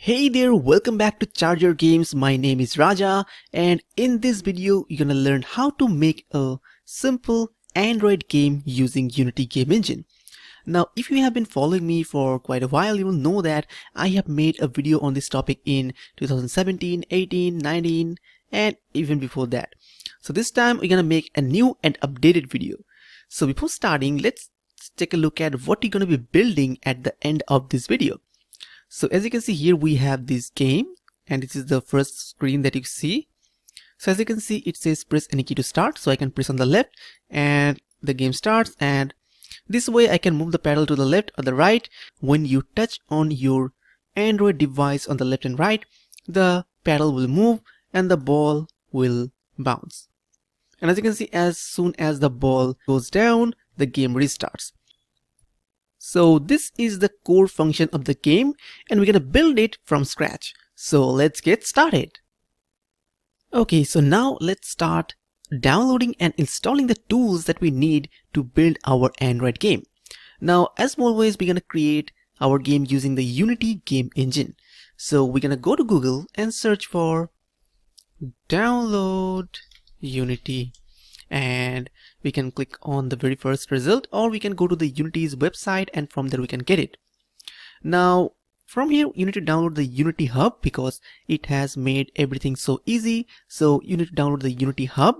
Hey there, welcome back to Charger Games. My name is Raja, and in this video you're gonna learn how to make a simple Android game using Unity Game Engine. Now, if you have been following me for quite a while, you will know that I have made a video on this topic in 2017, 18, 19, and even before that. So this time we're gonna make a new and updated video. So before starting, let's take a look at what you're gonna be building at the end of this video. So as you can see here, we have this game, and this is the first screen that you see. So as you can see, it says press any key to start. So I can press on the left and the game starts, and this way I can move the paddle to the left or the right. When you touch on your Android device on the left and right, the paddle will move and the ball will bounce. And as you can see, as soon as the ball goes down, the game restarts. So this is the core function of the game, and we're gonna build it from scratch. So let's get started. Okay, so now let's start downloading and installing the tools that we need to build our Android game. Now, as always, we're gonna create our game using the Unity Game Engine. So we're gonna go to Google and search for download Unity, and we can click on the very first result, or we can go to the Unity's website and from there we can get it. Now from here you need to download the Unity Hub because it has made everything so easy. So you need to download the Unity Hub,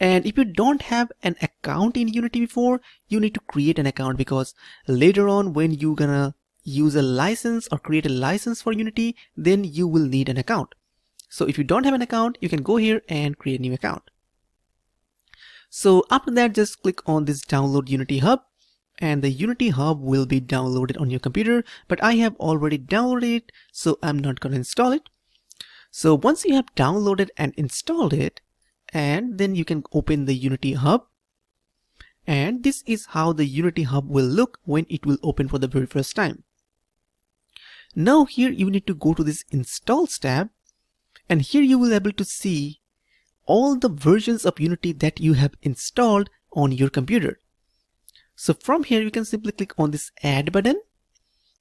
and if you don't have an account in Unity before, you need to create an account, because later on when you're gonna use a license or create a license for Unity, then you will need an account. So if you don't have an account, you can go here and create a new account. So after that, just click on this download Unity Hub, and the Unity Hub will be downloaded on your computer, but I have already downloaded it, so I'm not going to install it. So once you have downloaded and installed it, and then you can open the Unity Hub, and this is how the Unity Hub will look when it will open for the very first time. Now here you need to go to this Installs tab, and here you will be able to see all the versions of Unity that you have installed on your computer. So from here you can simply click on this add button,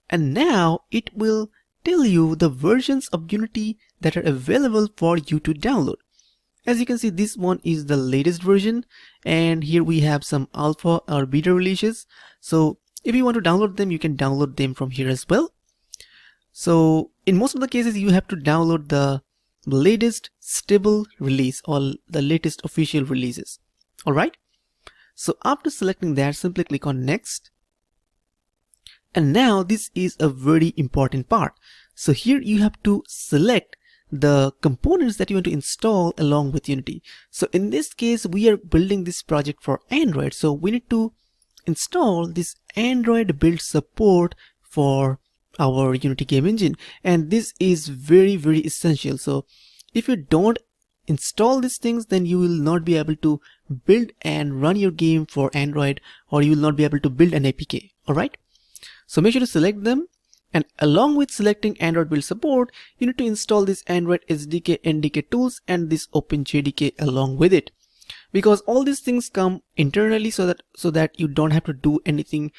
and now it will tell you the versions of Unity that are available for you to download. As you can see, this one is the latest version, and here we have some alpha or beta releases. So if you want to download them, you can download them from here as well. So in most of the cases you have to download the latest stable release or the latest official releases. Alright, so after selecting that, simply click on next. And now this is a very important part. So here you have to select the components that you want to install along with Unity. So in this case, we are building this project for Android, so we need to install this Android build support for our Unity Game Engine, and this is very essential. So if you don't install these things, then you will not be able to build and run your game for Android, or you will not be able to build an APK. Alright, so make sure to select them, and along with selecting Android build support, you need to install this Android SDK NDK tools and this OpenJDK along with it, because all these things come internally, so that you don't have to do anything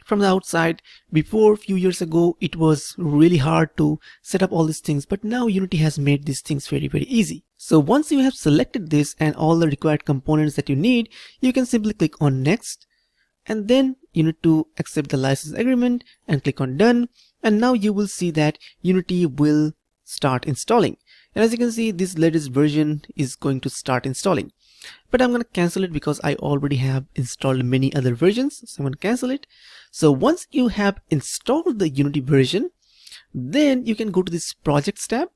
from the outside. Before, a few years ago, it was really hard to set up all these things, but now Unity has made these things very easy. So once you have selected this and all the required components that you need, you can simply click on next, and then you need to accept the license agreement and click on done, and now you will see that Unity will start installing. And as you can see, this latest version is going to start installing. But I'm going to cancel it because I already have installed many other versions, so I'm going to cancel it. So once you have installed the Unity version, then you can go to this projects tab,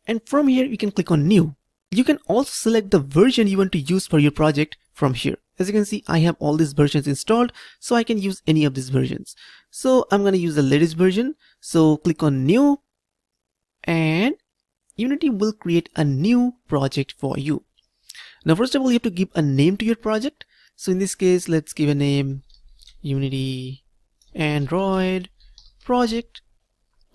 and from here you can click on new. You can also select the version you want to use for your project from here. As you can see, I have all these versions installed, so I can use any of these versions. So I'm going to use the latest version, so click on new, and Unity will create a new project for you. Now first of all, you have to give a name to your project. So in this case, let's give a name Unity Android project.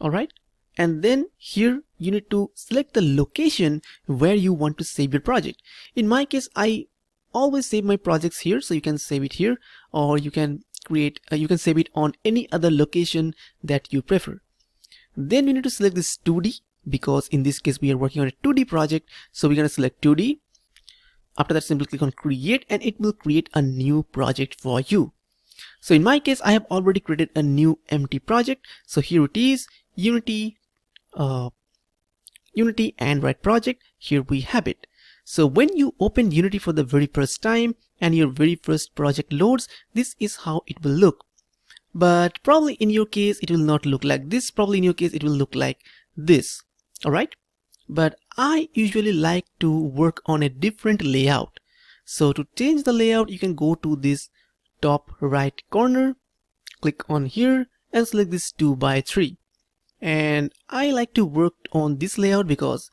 Alright, and then here you need to select the location where you want to save your project. In my case, I always save my projects here, so you can save it here, or you can save it on any other location that you prefer. Then we need to select this 2D, because in this case we are working on a 2D project. So we're going to select 2D. After that, simply click on create, and it will create a new project for you. So in my case, I have already created a new empty project. So here it is, Unity Android project. Here we have it. So when you open Unity for the very first time and your very first project loads, this is how it will look. But probably in your case, it will not look like this. Probably in your case, it will look like this. All right. But I usually like to work on a different layout. So to change the layout, you can go to this top right corner, click on here and select this 2x3. And I like to work on this layout because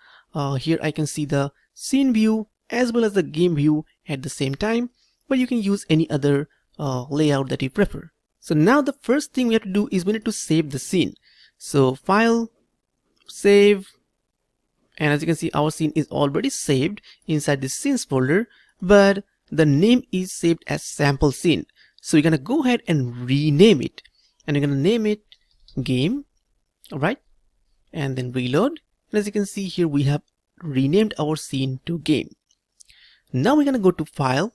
here I can see the scene view as well as the game view at the same time, but you can use any other layout that you prefer. So now the first thing we have to do is we need to save the scene. So file, save, and as you can see, our scene is already saved inside this scenes folder, but the name is saved as sample scene. So we're gonna go ahead and rename it, and we're gonna name it game. All right, and then reload. And as you can see here, we have renamed our scene to game. Now we're gonna go to file,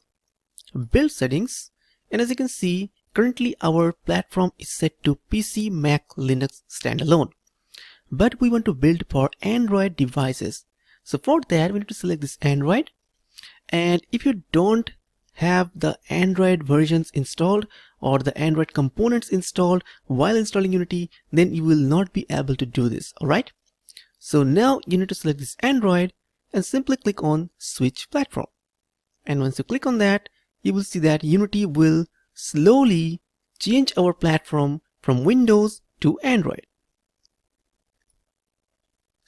build settings, and as you can see, currently our platform is set to PC, Mac, Linux standalone. But we want to build for Android devices. So for that, we need to select this Android. And if you don't have the Android versions installed or the Android components installed while installing Unity, then you will not be able to do this. All right. So now you need to select this Android and simply click on switch platform. And once you click on that, you will see that Unity will slowly change our platform from Windows to Android.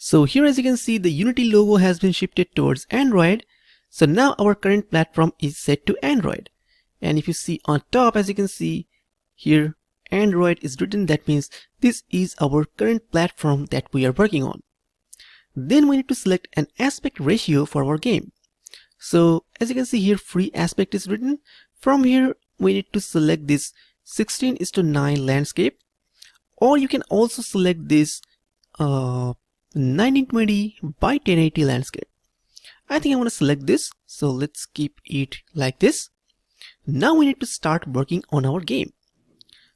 So here, as you can see, the Unity logo has been shifted towards Android. So now our current platform is set to Android. And if you see on top, as you can see here, Android is written. That means this is our current platform that we are working on. Then we need to select an aspect ratio for our game. So as you can see here, free aspect is written. From here, we need to select this 16:9 landscape, or you can also select this 1920 by 1080 landscape. I think I want to select this, so let's keep it like this. Now we need to start working on our game.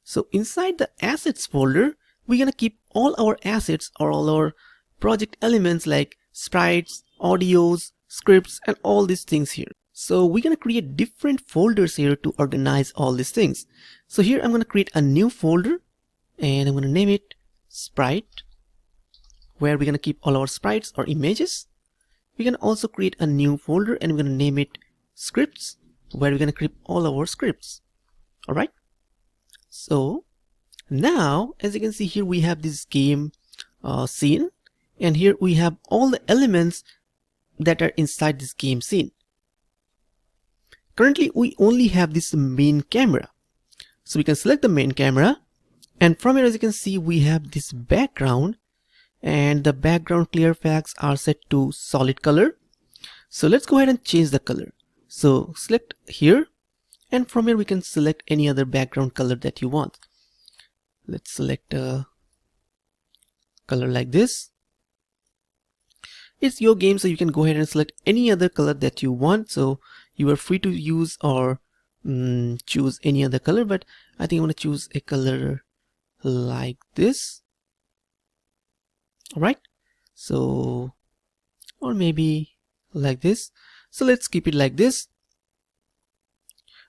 So inside the assets folder, we're gonna keep all our assets or all our project elements like sprites, audios, scripts, and all these things here. So we're gonna create different folders here to organize all these things. So here I'm gonna create a new folder and I'm gonna name it sprite, where we're gonna keep all our sprites or images. We can also create a new folder and we're going to name it scripts, where we're going to keep all our scripts. All right. So now, as you can see here, we have this game scene, and here we have all the elements that are inside this game scene. Currently, we only have this main camera. So we can select the main camera, and from here, as you can see, we have this background. And the background clear flags are set to solid color. So let's go ahead and change the color. So select here, and from here we can select any other background color that you want. Let's select a color like this. It's your game, so you can go ahead and select any other color that you want. So you are free to use or choose any other color, but I think I want to choose a color like this. All right, so, or maybe like this. So let's keep it like this.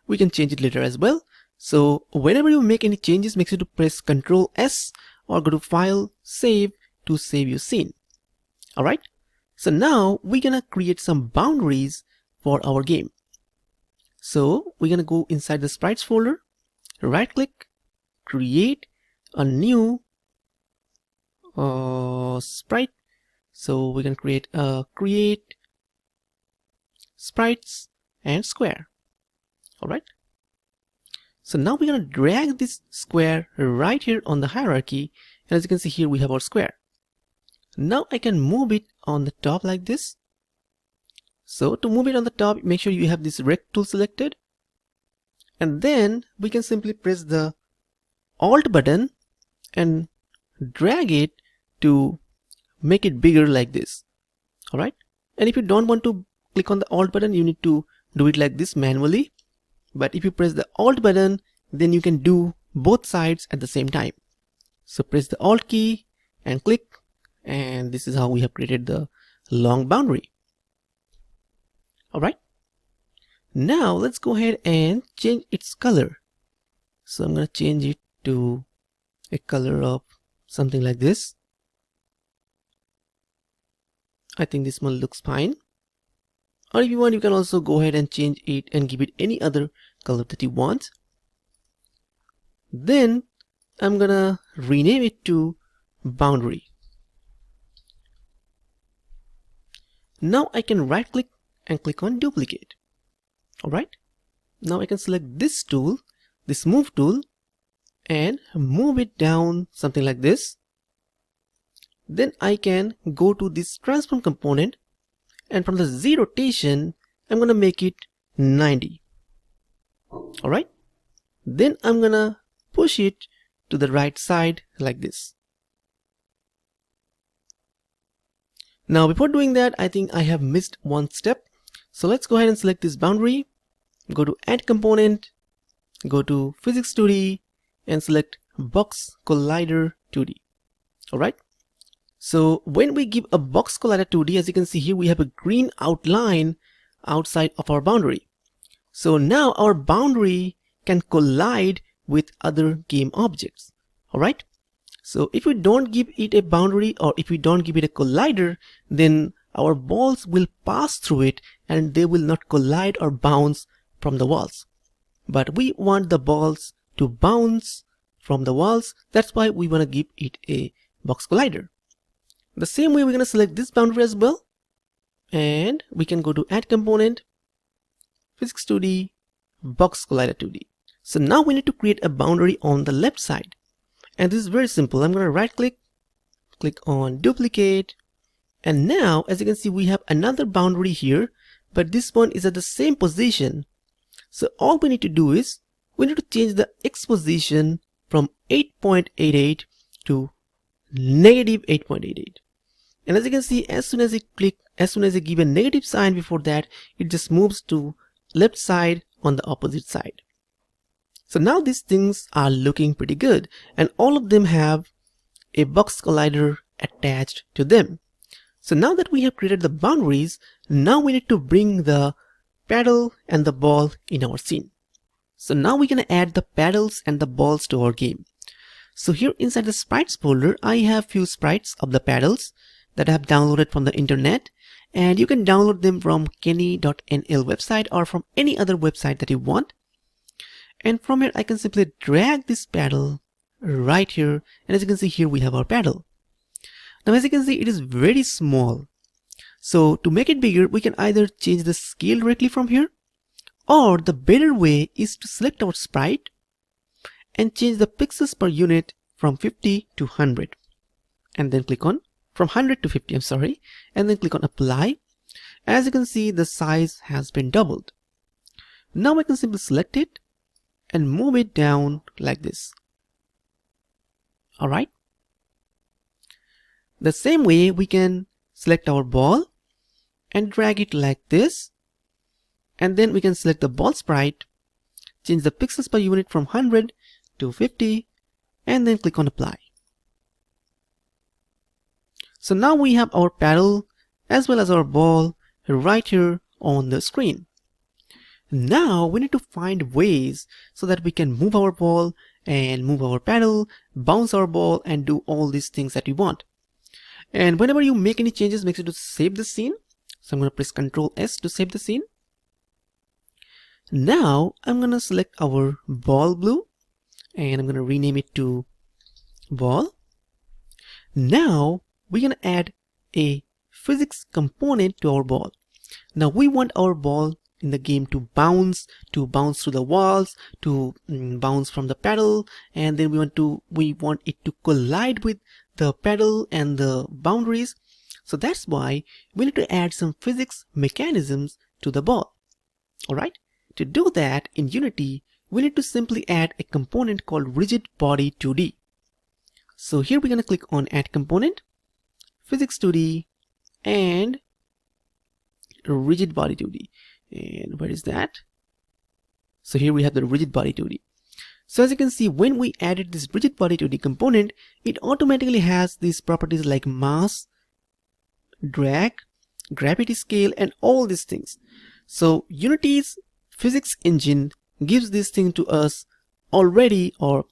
We can change it later as well. So whenever you make any changes, make sure to press Ctrl S or go to File, Save to save your scene. All right, so now we're gonna create some boundaries for our game. So we're gonna go inside the sprites folder, right click, create a new sprite. So we can create sprites and square. All right, so now we're going to drag this square right here on the hierarchy, and as you can see here, we have our square. Now I can move it on the top like this. So to move it on the top, make sure you have this rect tool selected, and then we can simply press the Alt button and drag it to make it bigger like this. Alright, and if you don't want to click on the Alt button, you need to do it like this manually. But if you press the Alt button, then you can do both sides at the same time. So press the Alt key and click, and this is how we have created the long boundary. Alright, now let's go ahead and change its color. So I'm going to change it to a color of something like this. I think this one looks fine. Or if you want, you can also go ahead and change it and give it any other color that you want. Then I'm gonna rename it to boundary. Now I can right click and click on duplicate. Alright, now I can select this tool, this move tool, and move it down something like this. Then I can go to this transform component, and from the Z rotation I'm gonna make it 90. Alright, then I'm gonna push it to the right side like this. Now before doing that, I think I have missed one step. So let's go ahead and select this boundary, go to add component, go to physics 2D, and select box collider 2D. Alright, so when we give a box collider 2D, as you can see here, we have a green outline outside of our boundary. So now our boundary can collide with other game objects. Alright, so if we don't give it a boundary, or if we don't give it a collider, then our balls will pass through it and they will not collide or bounce from the walls. But we want the balls to bounce from the walls. That's why we want to give it a box collider. The same way, we're going to select this boundary as well, and we can go to add component, physics 2D, box collider 2D. So now we need to create a boundary on the left side, and this is very simple. I'm going to right click, click on duplicate, and now as you can see, we have another boundary here, but this one is at the same position. So all we need to do is we need to change the X position from 8.88 to negative 8.88. And as you can see, as soon as you give a negative sign before that, it just moves to left side on the opposite side. So now these things are looking pretty good, and all of them have a box collider attached to them. So now that we have created the boundaries, now we need to bring the paddle and the ball in our scene. So now we're gonna add the paddles and the balls to our game. So here inside the sprites folder, I have few sprites of the paddles that I have downloaded from the internet, and you can download them from kenny.nl website or from any other website that you want. And from here I can simply drag this paddle right here, and as you can see here we have our paddle. Now as you can see, it is very small. So to make it bigger, we can either change the scale directly from here, or the better way is to select our sprite and change the pixels per unit from 50 to 100, and then click on from 100 to 50, I'm sorry, and then click on apply. As you can see, the size has been doubled. Now I can simply select it and move it down like this. Alright, the same way we can select our ball and drag it like this, and then we can select the ball sprite, change the pixels per unit from 100 to 50, and then click on apply. So now we have our paddle as well as our ball right here on the screen. Now we need to find ways so that we can move our ball and move our paddle, bounce our ball, and do all these things that we want. And whenever you make any changes, make sure to save the scene. So I'm going to press Ctrl S to save the scene. Now I'm going to select our ball blue, and I'm going to rename it to ball. Now we're going to add a physics component to our ball. Now we want our ball in the game to bounce through the walls, to bounce from the paddle, and then we want it to collide with the paddle and the boundaries. So that's why we need to add some physics mechanisms to the ball. Alright, to do that in Unity, we need to simply add a component called rigid body 2D. So here we're going to click on add component, physics 2D, and rigid body 2D. And where is that? So here we have the rigid body 2D. So as you can see, when we added this rigid body 2D component, it automatically has these properties like mass, drag, gravity scale, and all these things. So Unity's physics engine gives this thing to us already, or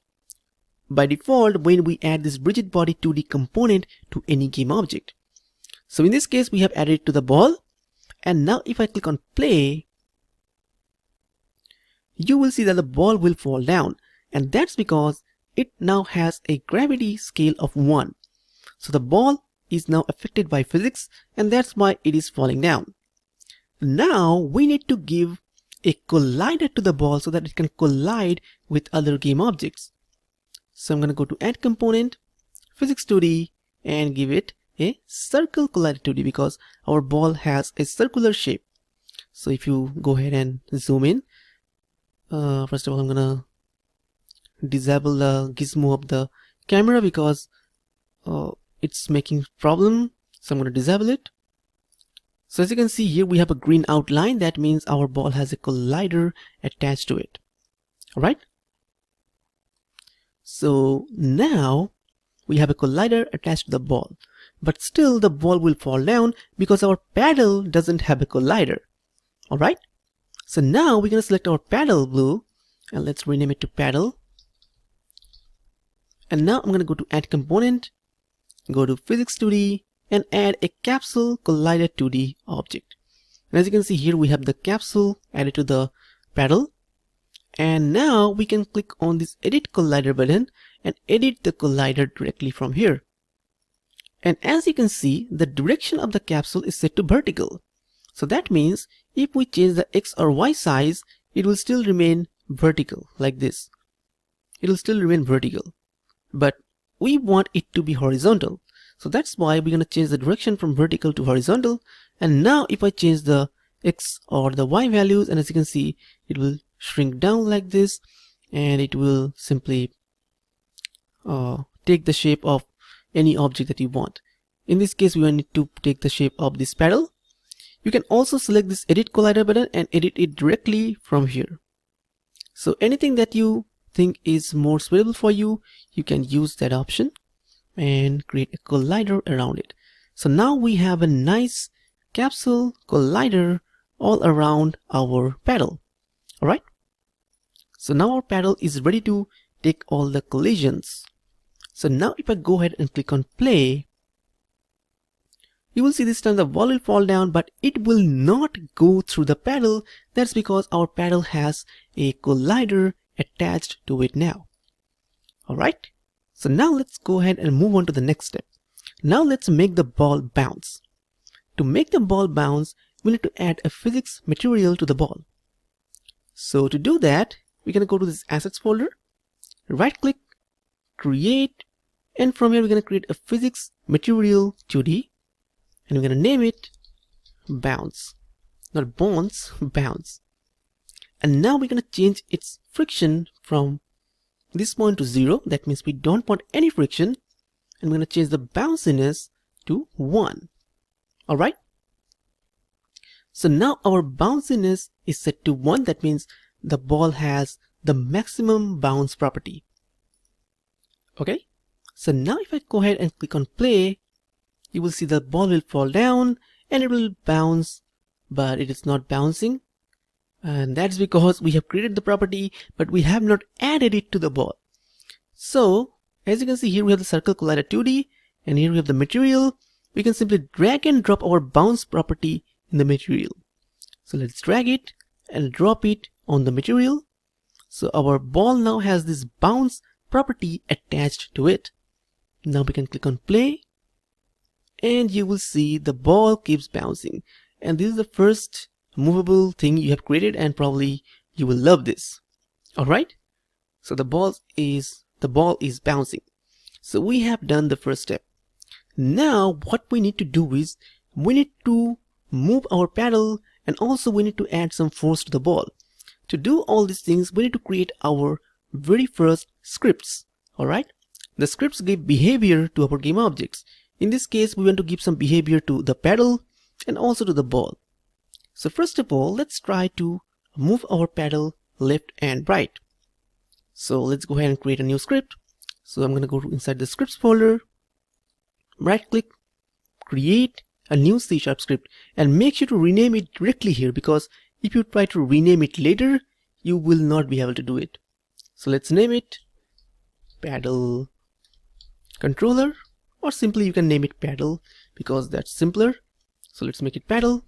by default, when we add this rigid body 2D component to any game object. So in this case, we have added it to the ball. And now if I click on play, you will see that the ball will fall down. And that's because it now has a gravity scale of 1. So the ball is now affected by physics, and that's why it is falling down. Now we need to give a collider to the ball so that it can collide with other game objects. So I'm going to go to add component, physics 2D, and give it a circle collider 2D because our ball has a circular shape. So if you go ahead and zoom in, first of all, I'm going to disable the gizmo of the camera because it's making problem. So I'm going to disable it. So as you can see here, we have a green outline. That means our ball has a collider attached to it. All right. So now we have a collider attached to the ball, but still the ball will fall down because our paddle doesn't have a collider. All right. So now we're going to select our paddle blue and let's rename it to paddle. And now I'm going to go to add component, go to physics 2D, and add a capsule collider 2D object. And as you can see here, we have the capsule added to the paddle. And now we can click on this edit collider button and edit the collider directly from here. And as you can see, the direction of the capsule is set to vertical. So that means if we change the X or Y size, it will still remain vertical like this. It will still remain vertical, but we want it to be horizontal. So that's why we're going to change the direction from vertical to horizontal. And now if I change the X or the Y values, and as you can see, it will shrink down like this, and it will simply take the shape of any object that you want. In this case, we need to take the shape of this paddle. You can also select this edit collider button and edit it directly from here. So anything that you think is more suitable for you, you can use that option and create a collider around it. So now we have a nice capsule collider all around our paddle. All right. So now our paddle is ready to take all the collisions. So now if I go ahead and click on play, you will see this time the ball will fall down, but it will not go through the paddle. That's because our paddle has a collider attached to it now. All right. So now let's go ahead and move on to the next step. Now let's make the ball bounce. To make the ball bounce, we need to add a physics material to the ball. So to do that, we're going to go to this assets folder, right click, create, and from here we're going to create a physics material 2D, and we're going to name it bounce, not bounce, bounce. And now we're going to change its friction from this point to 0. That means we don't want any friction, and we're going to change the bounciness to 1. All right. So now our bounciness is set to 1. That means the ball has the maximum bounce property. Okay. So now if I go ahead and click on play, you will see the ball will fall down and it will bounce, but it is not bouncing. And that's because we have created the property, but we have not added it to the ball. So as you can see here, we have the circle collider 2D, and here we have the material. We can simply drag and drop our bounce property in the material. So let's drag it and drop it on the material. So our ball now has this bounce property attached to it. Now we can click on play, and you will see the ball keeps bouncing. And this is the first movable thing you have created, and probably you will love this. All right. So the ball is bouncing. So we have done the first step. Now what we need to do is we need to move our paddle, and also we need to add some force to the ball. To do all these things, we need to create our very first scripts. All right. The scripts give behavior to our game objects. In this case, we want to give some behavior to the pedal and also to the ball. So first of all, let's try to move our pedal left and right. So let's go ahead and create a new script. So I'm going to go inside the scripts folder, right click, create a new C# script, and make sure to rename it directly here, because if you try to rename it later, you will not be able to do it. So let's name it pedal controller, or simply you can name it pedal because that's simpler. So let's make it pedal.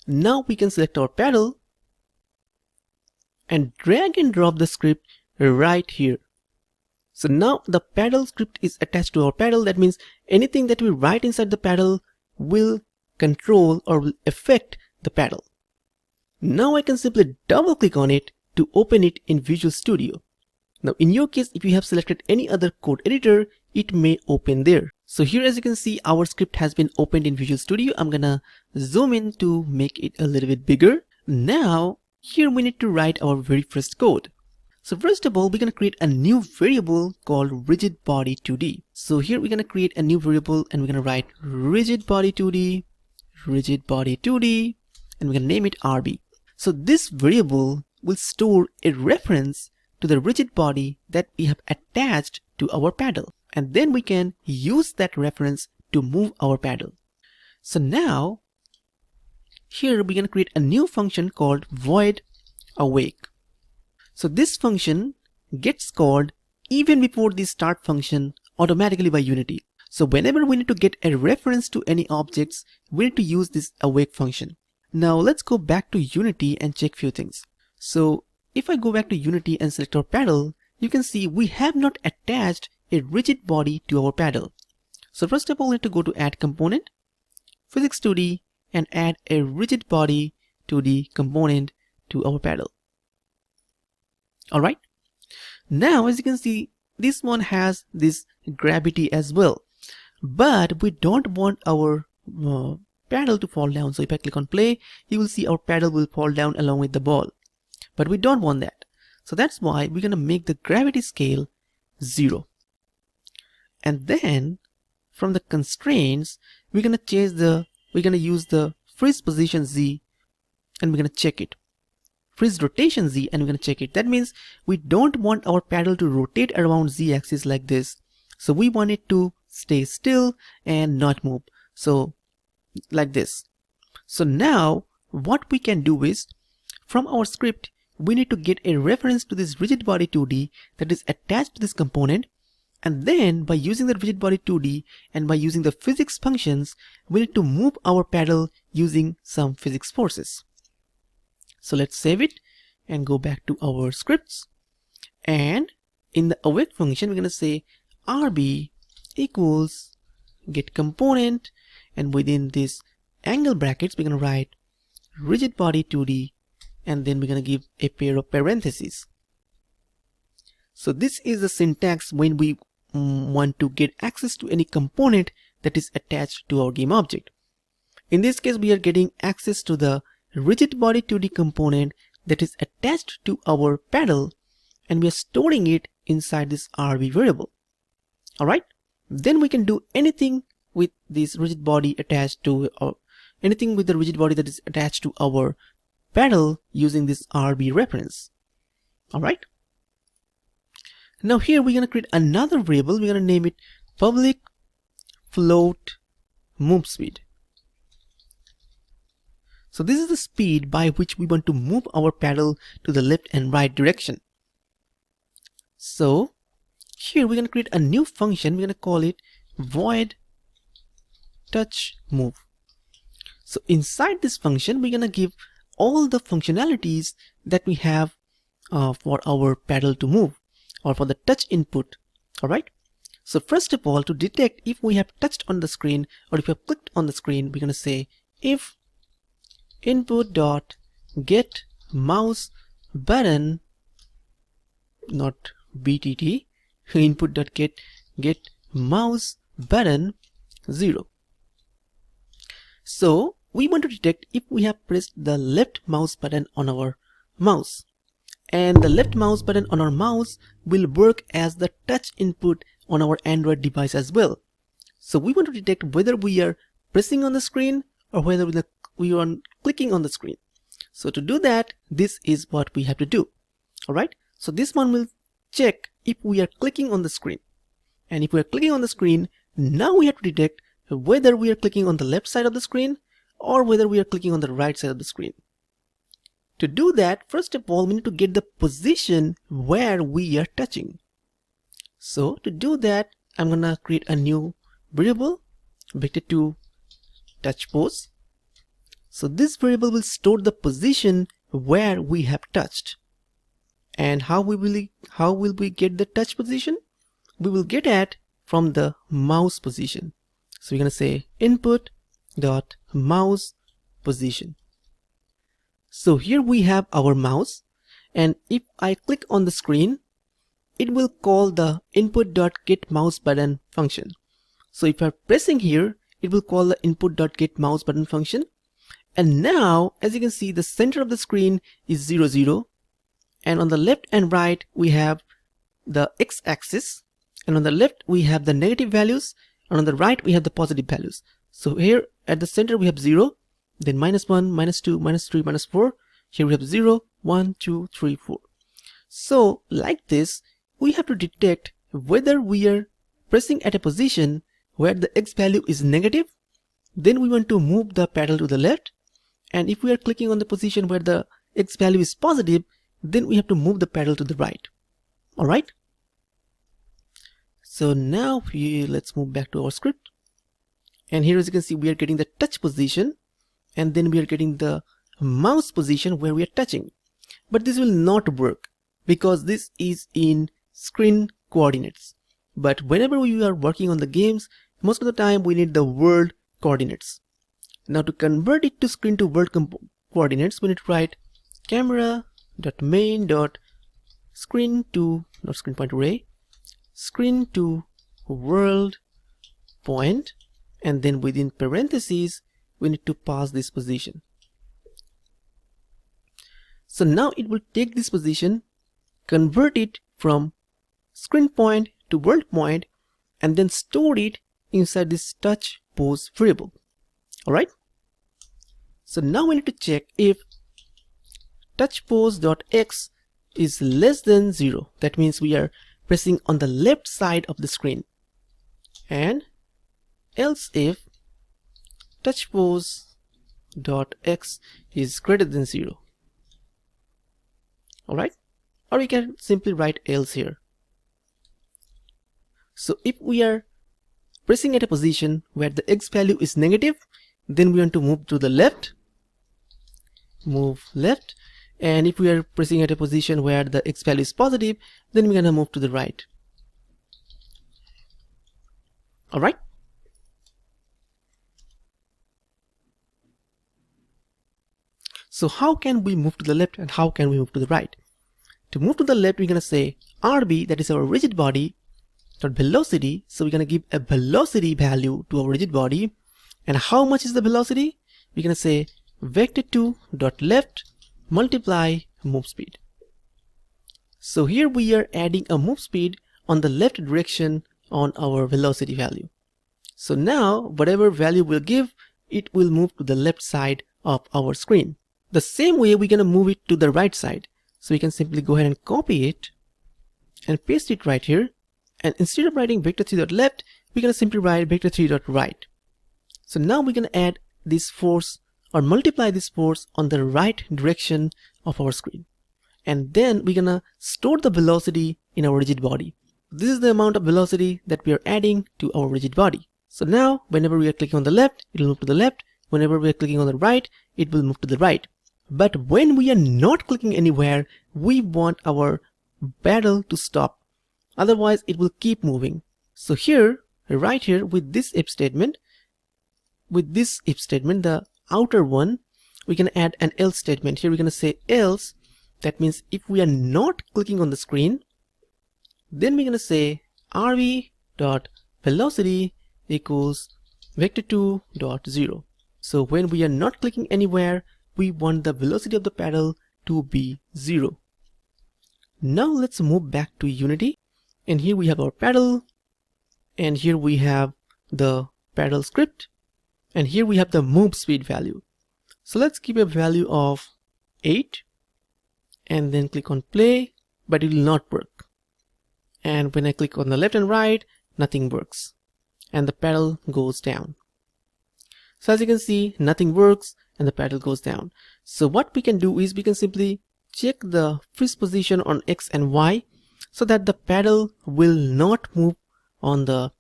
Now we can select our pedal and drag and drop the script right here. So now the pedal script is attached to our pedal. That means anything that we write inside the pedal will control or will affect the pedal. Now I can simply double click on it to open it in Visual Studio. Now in your case, if you have selected any other code editor, it may open there. So here, as you can see, our script has been opened in Visual Studio. I'm gonna zoom in to make it a little bit bigger. Now here we need to write our very first code. So first of all, we're gonna create a new variable called rigid body 2D. So here we're gonna create a new variable and we're gonna write rigid body 2D, and we're gonna name it RB. So this variable will store a reference to the rigid body that we have attached to our pedal, and then we can use that reference to move our pedal. So now here we're going to create a new function called void awake. So this function gets called even before the start function automatically by Unity. So whenever we need to get a reference to any objects, we need to use this awake function. Now let's go back to Unity and check few things. So if I go back to Unity and select our pedal, you can see we have not attached a rigid body to our pedal. So first of all, we need to go to add component, physics 2D, and add a rigid body 2D component to our pedal. Alright. Now as you can see, this one has this gravity as well, but we don't want our pedal to fall down. So if I click on play, you will see our pedal will fall down along with the ball, but we don't want that. So that's why we're gonna make the gravity scale 0. And then from the constraints, we're gonna use the freeze position Z, and we're gonna check it. Freeze rotation Z, and we're gonna check it. That means we don't want our pedal to rotate around Z axis like this. So we want it to stay still and not move. So like this. So now what we can do is, from our script, we need to get a reference to this rigid body 2D that is attached to this component. And then by using the rigid body 2D and by using the physics functions, we need to move our pedal using some physics forces. So let's save it and go back to our scripts. And in the awake function, we're going to say RB equals get component, and within this angle brackets, we're going to write rigid body 2D, and then we're going to give a pair of parentheses. So this is the syntax when we want to get access to any component that is attached to our game object. In this case, we are getting access to the rigid body 2D component that is attached to our pedal, and we are storing it inside this RB variable. Alright, then we can do anything with this rigid body attached to, or anything with the rigid body that is attached to our pedal using this RB reference. Alright. Now here we're going to create another variable. We're going to name it public float move speed. So this is the speed by which we want to move our pedal to the left and right direction. So here we're going to create a new function. We're going to call it void touch move. So inside this function, we're going to give all the functionalities that we have for our pedal to move, or for the touch input. Alright. So first of all, to detect if we have touched on the screen or if we have clicked on the screen, we're going to say if input dot get mouse button, not BTT, input dot get mouse button 0. So we want to detect if we have pressed the left mouse button on our mouse, and the left mouse button on our mouse will work as the touch input on our Android device as well. So we want to detect whether we are pressing on the screen or whether we are clicking on the screen. So to do that, this is what we have to do. Alright, so this one will check if we are clicking on the screen. And if we are clicking on the screen, now we have to detect whether we are clicking on the left side of the screen or whether we are clicking on the right side of the screen. To do that, first of all, we need to get the position where we are touching. So to do that, I'm gonna create a new variable, vector2 touch pose. So this variable will store the position where we have touched. And how will we get the touch position? We will get it from the mouse position. So we're gonna say input dot mouse position. So here we have our mouse, and if I click on the screen, it will call the input.getMouseButton function. So if I'm pressing here, it will call the input.getMouseButton function. And now, as you can see, the center of the screen is 0, 0. And on the left and right, we have the x-axis. And on the left, we have the negative values. And on the right, we have the positive values. So here at the center, we have 0. Then -1, -2, -3, -4. Here we have 0, 1, 2, 3, 4. So like this, we have to detect whether we are pressing at a position where the x value is negative. Then we want to move the paddle to the left. And if we are clicking on the position where the x value is positive, then we have to move the paddle to the right. Alright. So now let's move back to our script. And here, as you can see, we are getting the touch position. And then we are getting the mouse position where we are touching. But this will not work because this is in screen coordinates. But whenever we are working on the games, most of the time we need the world coordinates. Now to convert it to screen to world coordinates, we need to write camera.main.screen to, not screen point array, screen to world point, and then within parentheses, we need to pass this position. So now it will take this position, convert it from screen point to world point, and then store it inside this touch pose variable. Alright. So now we need to check if touchPose.x is less than 0. That means we are pressing on the left side of the screen. And else if touchPose.x is greater than 0. Alright. Or we can simply write else here. So if we are pressing at a position where the x value is negative, then we want to move to the left, move left. And if we are pressing at a position where the x value is positive, then we're gonna move to the right. Alright. So how can we move to the left and how can we move to the right? To move to the left, we're gonna say RB, that is our rigid body, dot velocity. So we're gonna give a velocity value to our rigid body. And how much is the velocity? We're gonna say vector2 dot left multiply move speed. So here we are adding a move speed on the left direction on our velocity value. So now whatever value we'll give, it will move to the left side of our screen. The same way we're gonna move it to the right side. So we can simply go ahead and copy it and paste it right here. And instead of writing vector3.left, we're gonna simply write vector3.right. So now we're gonna add this force or multiply this force on the right direction of our screen. And then we're gonna store the velocity in our rigid body. This is the amount of velocity that we are adding to our rigid body. So now whenever we are clicking on the left, it will move to the left. Whenever we are clicking on the right, it will move to the right. But when we are not clicking anywhere, we want our paddle to stop. Otherwise, it will keep moving. So here, right here with this if statement, the outer one, we can add an else statement. Here we're going to say else. That means if we are not clicking on the screen, then we're going to say rv.velocity equals vector2.0. So when we are not clicking anywhere, we want the velocity of the paddle to be 0. Now let's move back to Unity. And here we have our paddle. And here we have the pedal script, and here we have the move speed value. So let's keep a value of 8 and then click on play, but it will not work. And when I click on the left and right, nothing works and the pedal goes down. So as you can see, nothing works and the pedal goes down. So what we can do is we can simply check the freeze position on X and Y so that the pedal will not move on the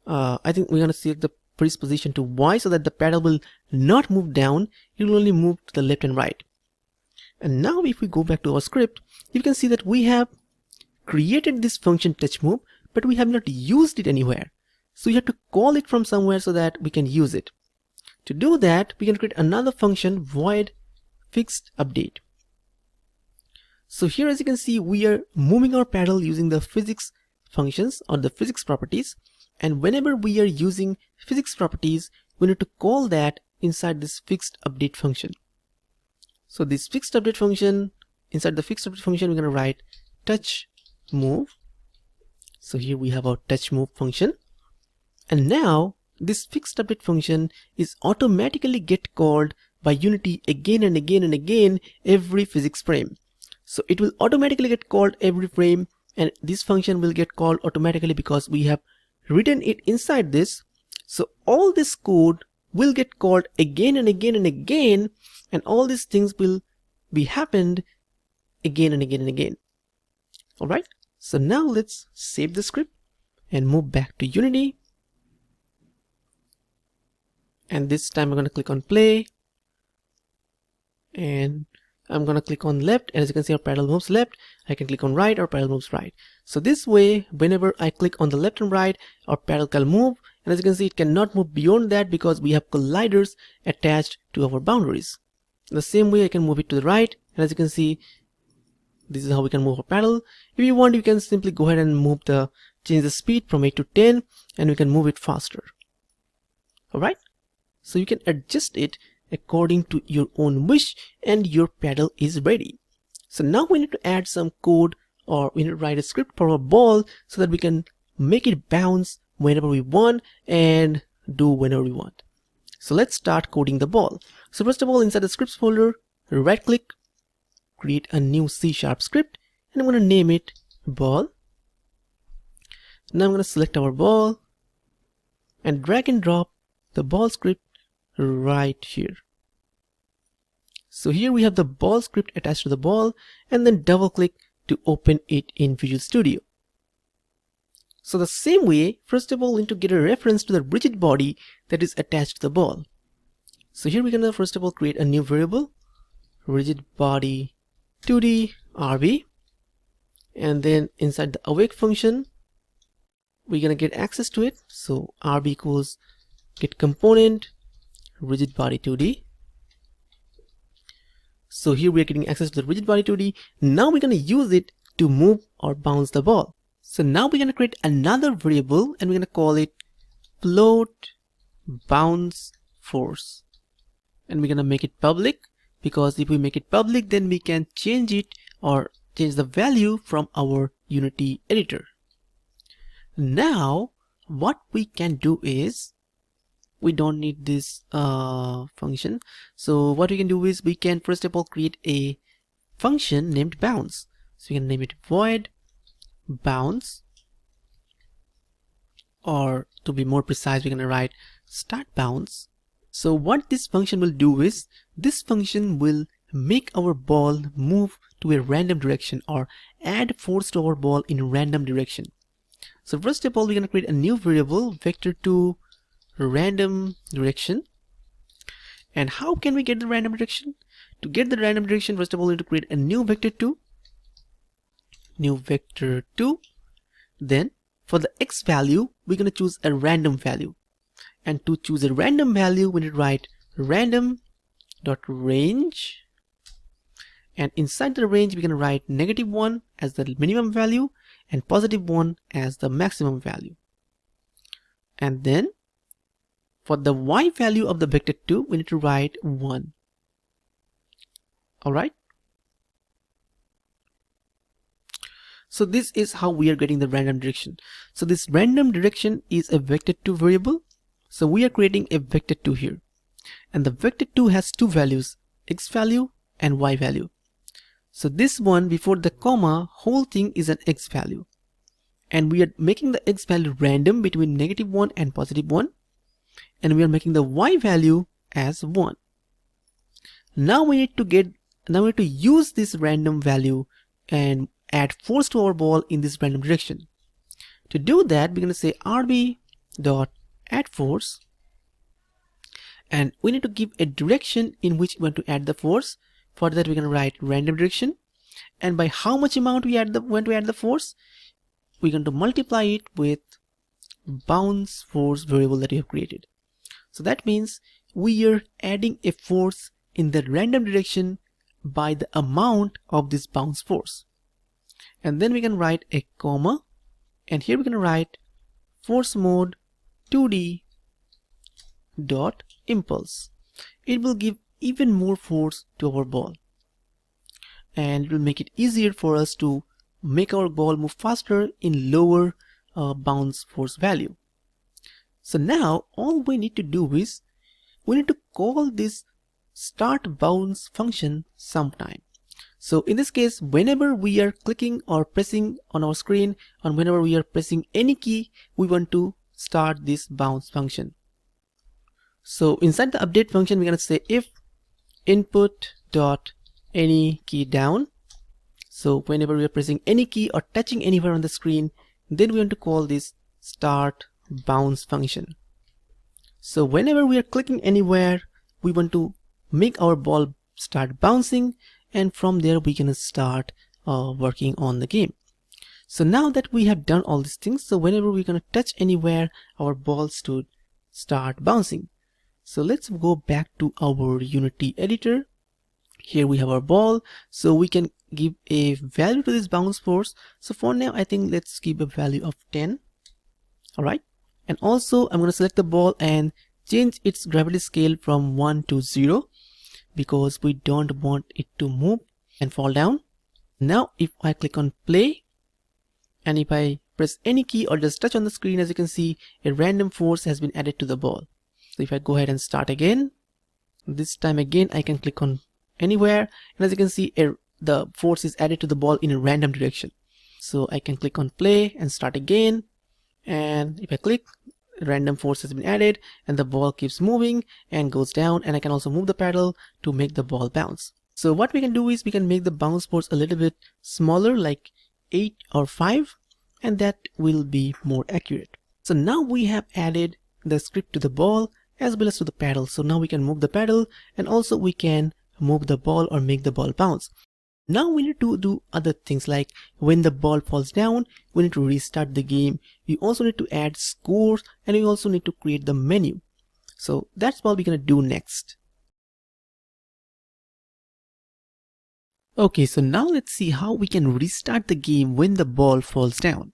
I think we're going to select the freeze position to Y so that the pedal will not move down, it will only move to the left and right. And now if we go back to our script, you can see that we have created this function touch move, but we have not used it anywhere. So you have to call it from somewhere so that we can use it. To do that, we can create another function, void fixed update. So here, as you can see, we are moving our pedal using the physics functions or the physics properties. And whenever we are using physics properties, we need to call that inside this fixed update function. So this fixed update function, inside the fixed update function, we're going to write touch move. So here we have our touch move function. And now this fixed update function is automatically get called by Unity again and again and again every physics frame. So it will automatically get called every frame, and this function will get called automatically because we have written it inside this. So all this code will get called again and again and again, and all these things will be happened again and again and again. Alright, so now let's save the script and move back to Unity. And this time I'm going to click on play, and I'm going to click on left, and as you can see our pedal moves left. I can click on right, our pedal moves right. So this way, whenever I click on the left and right, our pedal can move, and as you can see it cannot move beyond that because we have colliders attached to our boundaries. In the same way I can move it to the right, and as you can see this is how we can move our pedal. If you want, you can simply go ahead and change the speed from 8 to 10, and we can move it faster. Alright, so you can adjust it according to your own wish, and your pedal is ready. So now we need to add some code, or we need to write a script for our ball so that we can make it bounce whenever we want and do whenever we want. So let's start coding the ball. So first of all, inside the scripts folder, right click, create a new C# script, and I'm going to name it ball. Now I'm going to select our ball and drag and drop the ball script right here. So here we have the ball script attached to the ball, and then double click to open it in Visual Studio. So the same way, first of all, we need to get a reference to the rigid body that is attached to the ball. So here we're gonna first of all create a new variable, rigid body 2D RB, and then inside the awake function we're gonna get access to it. So RB equals get component rigid body 2D. So here we are getting access to the rigid body 2D. Now we're going to use it to move or bounce the ball. So now we're going to create another variable, and we're going to call it float bounce force. And we're going to make it public, because if we make it public, then we can change it or change the value from our Unity editor. Now what we can do is, we don't need this function. So what we can do is we can first of all create a function named bounce. So we can name it void bounce, or to be more precise, we're going to write start bounce. So what this function will do is, this function will make our ball move to a random direction or add force to our ball in a random direction. So first of all, we're going to create a new variable, vector2 random direction. And how can we get the random direction? To get the random direction, first of all, we need to create a new vector2, new vector2. Then for the x value, we're going to choose a random value. And to choose a random value, we need to write random dot range. And inside the range, we're going to write -1 as the minimum value and +1 as the maximum value. And then for the y value of the vector2, we need to write 1. Alright. So this is how we are getting the random direction. So this random direction is a vector2 variable, So we are creating a vector2 here, and the vector2 has two values, x value and y value. So this one before the comma, whole thing is an x value, and we are making the x value random between -1 and +1, and we are making the y value as 1. Now we need to use this random value and add force to our ball in this random direction. To do that, we're going to say rb.addForce, and we need to give a direction in which we want to add the force. For that, we're going to write random direction, and by how much amount we want to add the force, we're going to multiply it with bounce force variable that we have created. So that means we are adding a force in the random direction by the amount of this bounce force. And then we can write a comma, and here we're going to write force mode 2D dot impulse. It will give even more force to our ball, and it will make it easier for us to make our ball move faster in lower bounce force value. So now all we need to do is we need to call this start bounce function sometime. So in this case, whenever we are clicking or pressing on our screen, and whenever we are pressing any key, we want to start this bounce function. So inside the update function, we're going to say if input dot any key down. So whenever we are pressing any key or touching anywhere on the screen, then we want to call this start bounce function. So whenever we are clicking anywhere, we want to make our ball start bouncing, and from there we can start working on the game. So now that we have done all these things, so whenever we're going to touch anywhere, our ball should start bouncing. So let's go back to our Unity editor. Here we have our ball, so we can give a value to this bounce force. So for now, I think let's give a value of 10. All right, and also I'm going to select the ball and change its gravity scale from 1 to 0, because we don't want it to move and fall down. Now if I click on play, and if I press any key or just touch on the screen, as you can see, a random force has been added to the ball. So if I go ahead and start again, this time again I can click on anywhere, and as you can see, the force is added to the ball in a random direction. So I can click on play and start again, and if I click, random force has been added and the ball keeps moving and goes down, and I can also move the paddle to make the ball bounce. So what we can do is we can make the bounce force a little bit smaller, like 8 or 5, and that will be more accurate. So now we have added the script to the ball as well as to the paddle. So now we can move the paddle, and also we can move the ball or make the ball bounce. Now we need to do other things, like when the ball falls down, we need to restart the game. We also need to add scores, and we also need to create the menu. So that's what we're going to do next. Okay, so now let's see how we can restart the game when the ball falls down.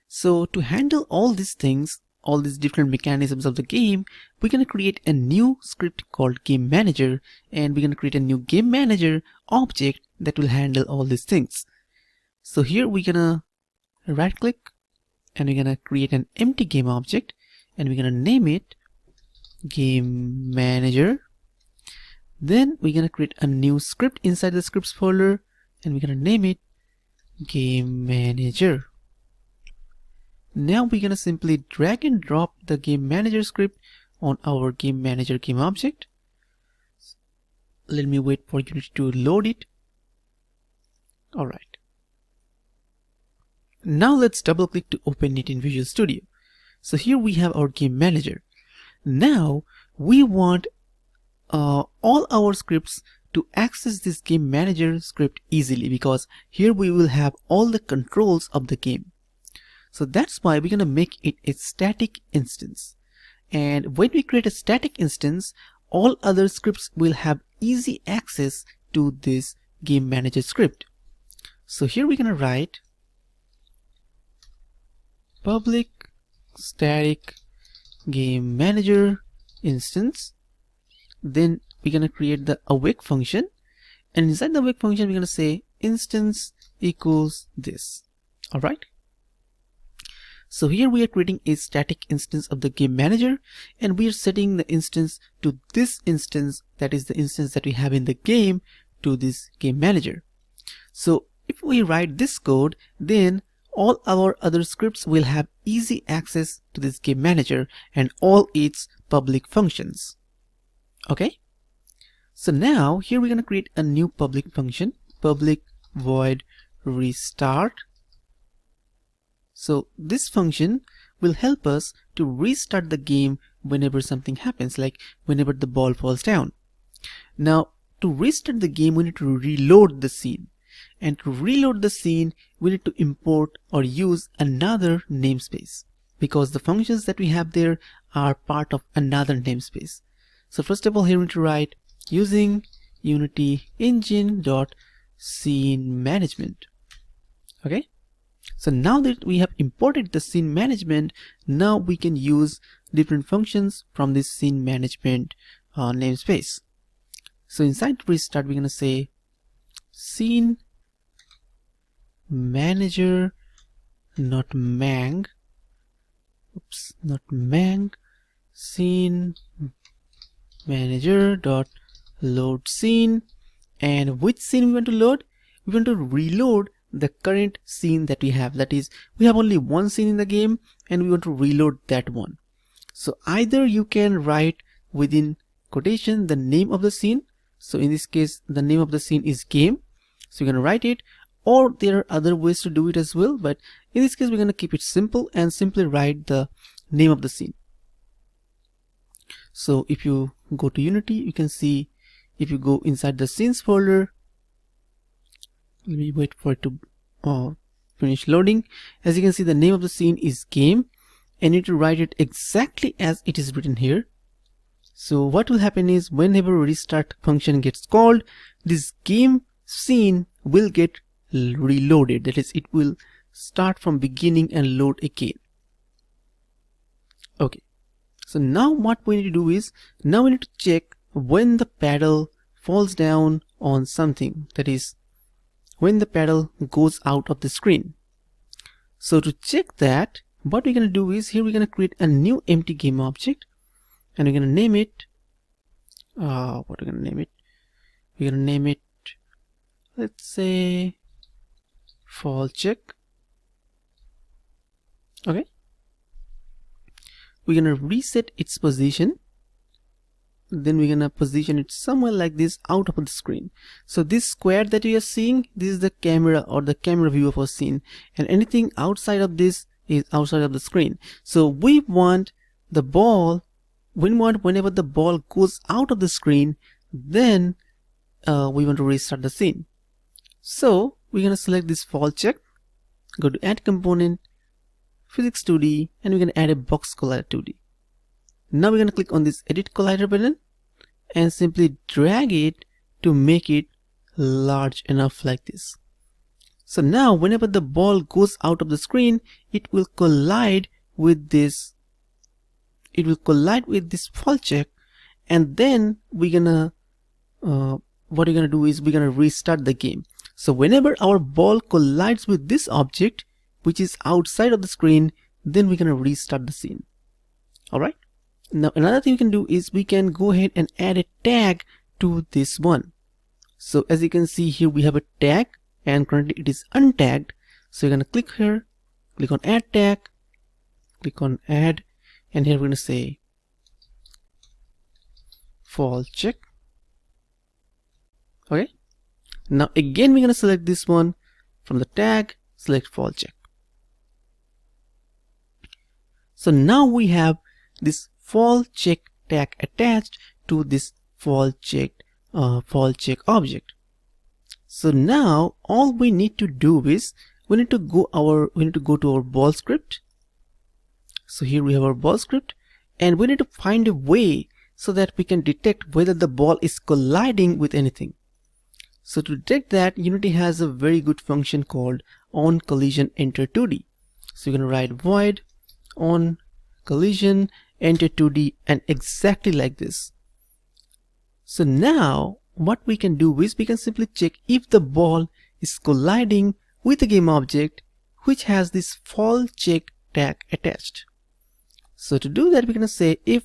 So to handle all these things, all these different mechanisms of the game, we're going to create a new script called Game Manager, and we're going to create a new Game Manager object that will handle all these things. So here we're going to right click, and we're going to create an empty game object, and we're going to name it Game Manager. Then we're going to create a new script inside the scripts folder, and we're going to name it Game Manager. Now we're going to simply drag and drop the Game Manager script on our Game Manager game object. Let me wait for Unity to load it. All right. Now let's double click to open it in Visual Studio. So here we have our Game Manager. Now we want all our scripts to access this Game Manager script easily, because here we will have all the controls of the game. So that's why we're going to make it a static instance. And when we create a static instance, all other scripts will have easy access to this Game Manager script. So here we're going to write public static Game Manager instance. Then we're going to create the awake function, and inside the awake function we're going to say instance equals this. All right. So here we are creating a static instance of the game manager, and we are setting the instance to this instance, that is the instance that we have in the game, to this game manager. So if we write this code, then all our other scripts will have easy access to this game manager and all its public functions. Okay, so now here we're going to create a new public function, public void restart. So this function will help us to restart the game whenever something happens, like whenever the ball falls down. Now to restart the game, we need to reload the scene. And to reload the scene, we need to import or use another namespace, because the functions that we have there are part of another namespace. So first of all, here we need to write using Unity engine dot scene management. Okay, so now that we have imported the scene management, now we can use different functions from this scene management namespace. So inside restart, we're going to say scene manager, not mang, scene manager dot load scene. And which scene we want to load? We want to reload the current scene that we have. That is, we have only one scene in the game and we want to reload that one. So either you can write within quotation the name of the scene. So in this case, the name of the scene is game, so you're going to write it, or there are other ways to do it as well, but in this case we're going to keep it simple and simply write the name of the scene. So if you go to Unity, you can see, if you go inside the scenes folder, let me wait for it to finish loading. As you can see, the name of the scene is game, and you need to write it exactly as it is written here. So what will happen is, whenever restart function gets called, this game scene will get reloaded. That is, it will start from beginning and load again. Okay, so now what we need to do is, now we need to check when the paddle falls down on something, that is, when the paddle goes out of the screen. So to check that, what we're going to do is, here we're going to create a new empty game object, and we're going to name it, what are we going to name it? We're going to name it, let's say, fall check. Okay, we're going to reset its position, then we're going to position it somewhere like this, out of the screen. So this square that you are seeing, this is the camera or the camera view of our scene, and anything outside of this is outside of the screen. So we want the ball, whenever the ball goes out of the screen, then we want to restart the scene. So we're going to select this fall check, go to add component, physics 2D, and we're going to add a box collider 2D. Now we're going to click on this edit collider button and simply drag it to make it large enough like this. So now whenever the ball goes out of the screen, it will collide with this, fall check, and then we're gonna what we're gonna do is, we're gonna restart the game. So whenever our ball collides with this object which is outside of the screen, then we're gonna restart the scene. Alright, now another thing we can do is, we can go ahead and add a tag to this one. So as you can see here, we have a tag and currently it is untagged. So you're gonna click here, click on add tag, click on add, and here we're going to say fall check. Okay, now again we're going to select this one from the tag, select fall check. So now we have this fall check tag attached to this fall check object. So now all we need to do is, we need to go to our ball script. So here we have our ball script, and we need to find a way so that we can detect whether the ball is colliding with anything. So to detect that, Unity has a very good function called onCollisionEnter2D. So you're going to write void onCollisionEnter2D, and exactly like this. So now what we can do is, we can simply check if the ball is colliding with a game object which has this fall check tag attached. So to do that, we're going to say if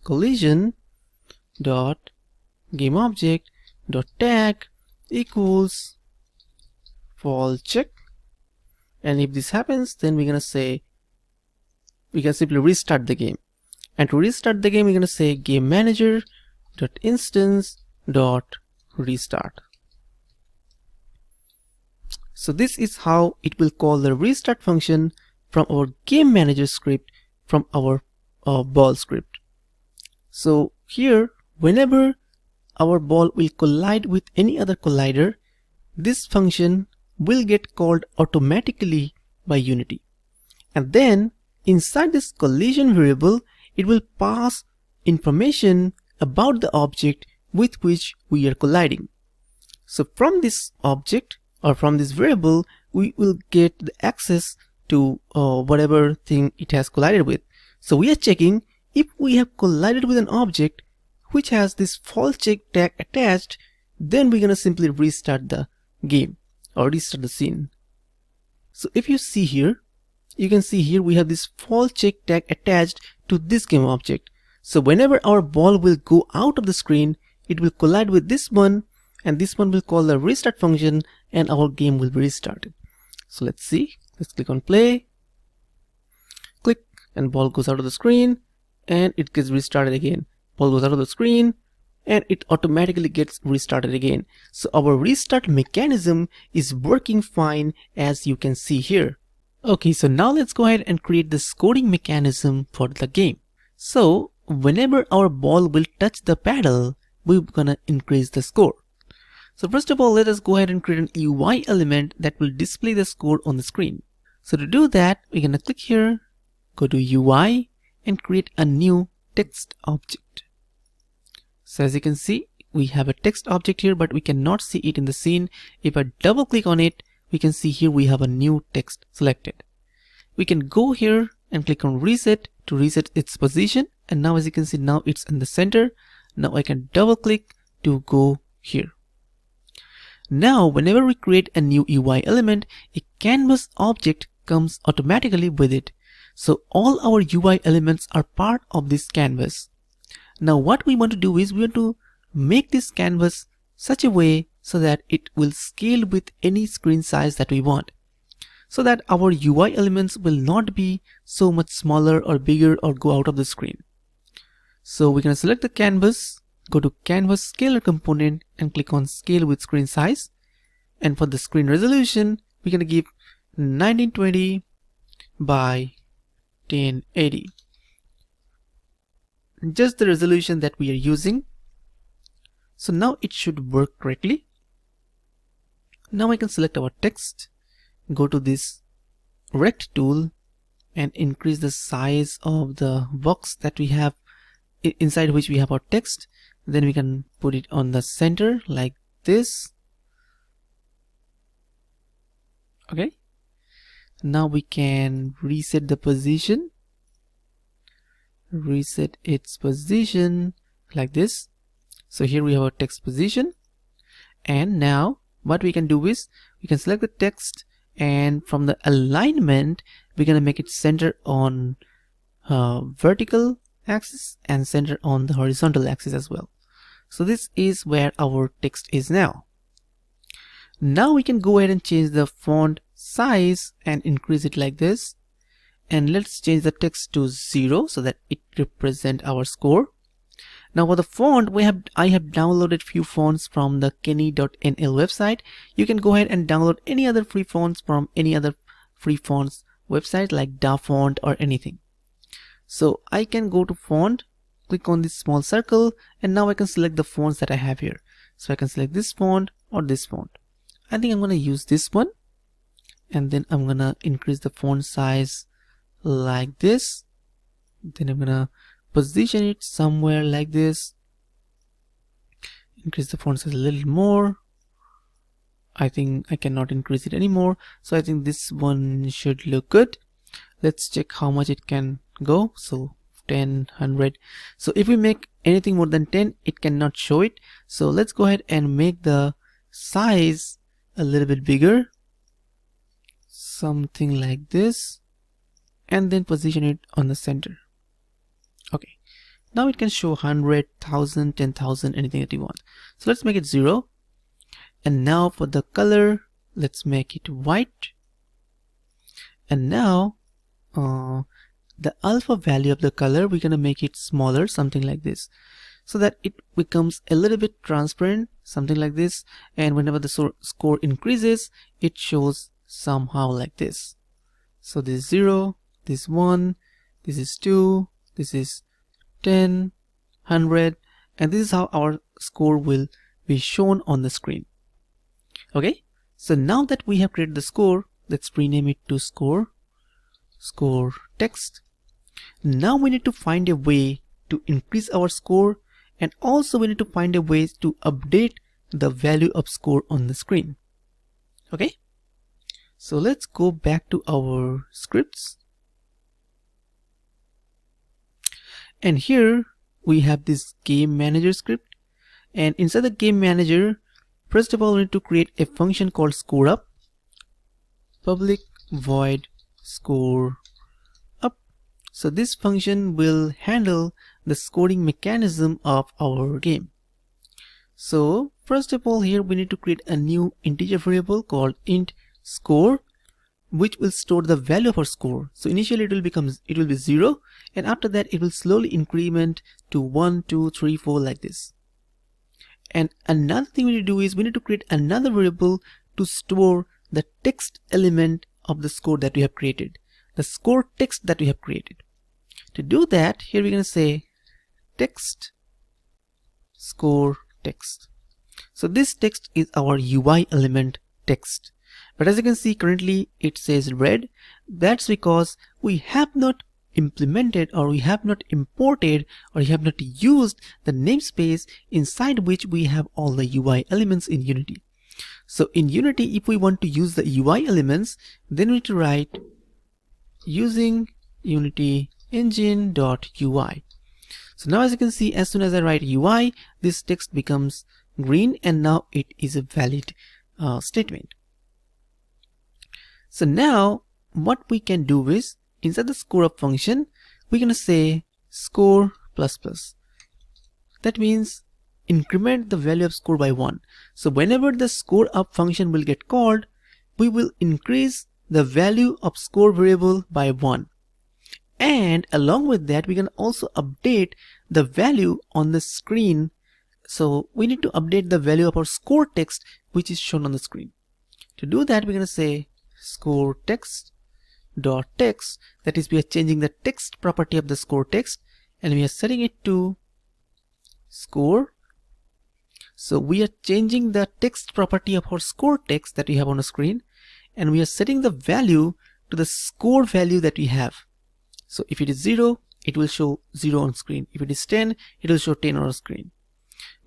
collision dot game object dot tag equals false check, and if this happens, then we're going to say we can simply restart the game. And to restart the game, we're going to say game manager dot instance dot restart. So this is how it will call the restart function from our game manager script from our ball script. So here, whenever our ball will collide with any other collider, this function will get called automatically by Unity. And then inside this collision variable, it will pass information about the object with which we are colliding. So from this object or from this variable, we will get the access to whatever thing it has collided with. So we are checking if we have collided with an object which has this false check tag attached, then we're going to simply restart the game or restart the scene. So if you see here, you can see here we have this false check tag attached to this game object. So whenever our ball will go out of the screen, it will collide with this one, and this one will call the restart function, and our game will be restarted. So let's see. Let's click on play. Click, and ball goes out of the screen, and it gets restarted again. Ball goes out of the screen, and it automatically gets restarted again. So our restart mechanism is working fine, as you can see here. Okay, so now let's go ahead and create the scoring mechanism for the game. So whenever our ball will touch the paddle, we're gonna increase the score. So first of all, let us go ahead and create an UI element that will display the score on the screen. So to do that, we're gonna click here, go to UI, and create a new text object. So as you can see, we have a text object here, but we cannot see it in the scene. If I double click on it, we can see here we have a new text selected. We can go here and click on reset to reset its position, and now as you can see, now it's in the center. Now I can double click to go here. Now whenever we create a new UI element, a canvas object comes automatically with it. So all our UI elements are part of this canvas. Now what we want to do is we want to make this canvas such a way so that it will scale with any screen size that we want, so that our UI elements will not be so much smaller or bigger or go out of the screen. So we're going to select the canvas, go to canvas scaler component and click on scale with screen size. And for the screen resolution, we're going to give 1920 by 1080. Just the resolution that we are using. So now it should work correctly. Now I can select our text, go to this rect tool and increase the size of the box that we have inside which we have our text. Then we can put it on the center like this. Okay. Now we can reset the position. Reset its position like this. So here we have our text position. And now what we can do is we can select the text, and from the alignment we're going to make it center on vertical axis and center on the horizontal axis as well. So this is where our text is now. Now we can go ahead and change the font size and increase it like this. And let's change the text to 0 so that it represents our score. Now for the font, I have downloaded few fonts from the kenny.nl website. You can go ahead and download any other free fonts from any other free fonts website like DaFont or anything. So I can go to font, click on this small circle, and now I can select the fonts that I have here. So I can select this font or this font. I think I'm going to use this one, and then I'm going to increase the font size like this. Then I'm going to position it somewhere like this. Increase the font size a little more. I think I cannot increase it anymore, so I think this one should look good. Let's check how much it can go. So 10, 100. So if we make anything more than 10, it cannot show it. So let's go ahead and make the size a little bit bigger, something like this. and then position it on the center. Okay, now it can show 100, 1000, 10,000, anything that you want. So let's make it 0. And now for the color, let's make it white. And now the alpha value of the color, we're gonna make it smaller, something like this, so that it becomes a little bit transparent, something like this. And whenever the score increases, it shows somehow like this. So this is 0, this is 1, this is 2, this is 10, 100, and this is how our score will be shown on the screen. Okay, so now that we have created the score, let's rename it to score text. Now we need to find a way to increase our score, and also we need to find a way to update the value of score on the screen. Okay, so let's go back to our scripts, and here we have this game manager script. And inside the game manager, first of all, we need to create a function called scoreUp, public void score up. So this function will handle the scoring mechanism of our game. So first of all, here we need to create a new integer variable called int score, which will store the value of our score. So initially it will be 0, and after that it will slowly increment to 1, 2, 3, 4 like this. And another thing we need to do is we need to create another variable to store the text element of the score that we have created, the score text that we have created. To do that, here we're going to say text score text. So this text is our UI element text. But as you can see, currently it says red. That's because we have not implemented, or we have not imported, or we have not used the namespace inside which we have all the UI elements in Unity. So in Unity, if we want to use the UI elements, then we need to write using Unity engine.ui. So now as you can see, as soon as I write UI, this text becomes green, and now it is a valid statement. So now what we can do is, inside the scoreUp function, we're going to say score plus plus. That means increment the value of score by 1. So whenever the scoreUp function will get called, we will increase the value of score variable by 1. And along with that, we can also update the value on the screen. So we need to update the value of our score text, which is shown on the screen. To do that, we're going to say score text dot text, that is, we are changing the text property of the score text, and we are setting it to score. So we are changing the text property of our score text that we have on the screen, and we are setting the value to the score value that we have. So if it is 0, it will show 0 on screen. If it is 10, it will show 10 on screen.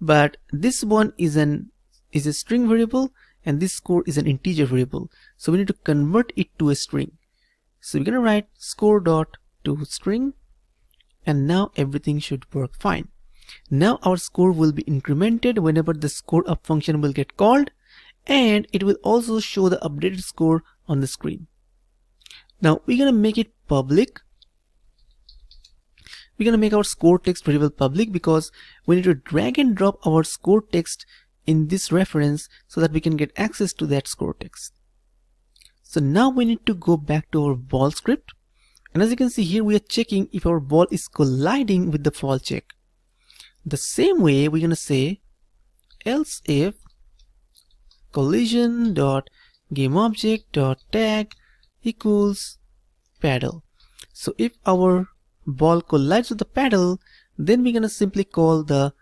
But this one is a string variable, and this score is an integer variable. So we need to convert it to a string. So we're going to write score dot to string, and now everything should work fine. Now our score will be incremented whenever the scoreUp function will get called, and it will also show the updated score on the screen. Now we're going to make it public. We're going to make our score text variable public, because we need to drag and drop our score text in this reference so that we can get access to that score text. So now we need to go back to our ball script, and as you can see here, we are checking if our ball is colliding with the fall check. The same way, we're going to say else if collision dot game object dot tag equals paddle. So if our ball collides with the paddle, then we're going to simply call the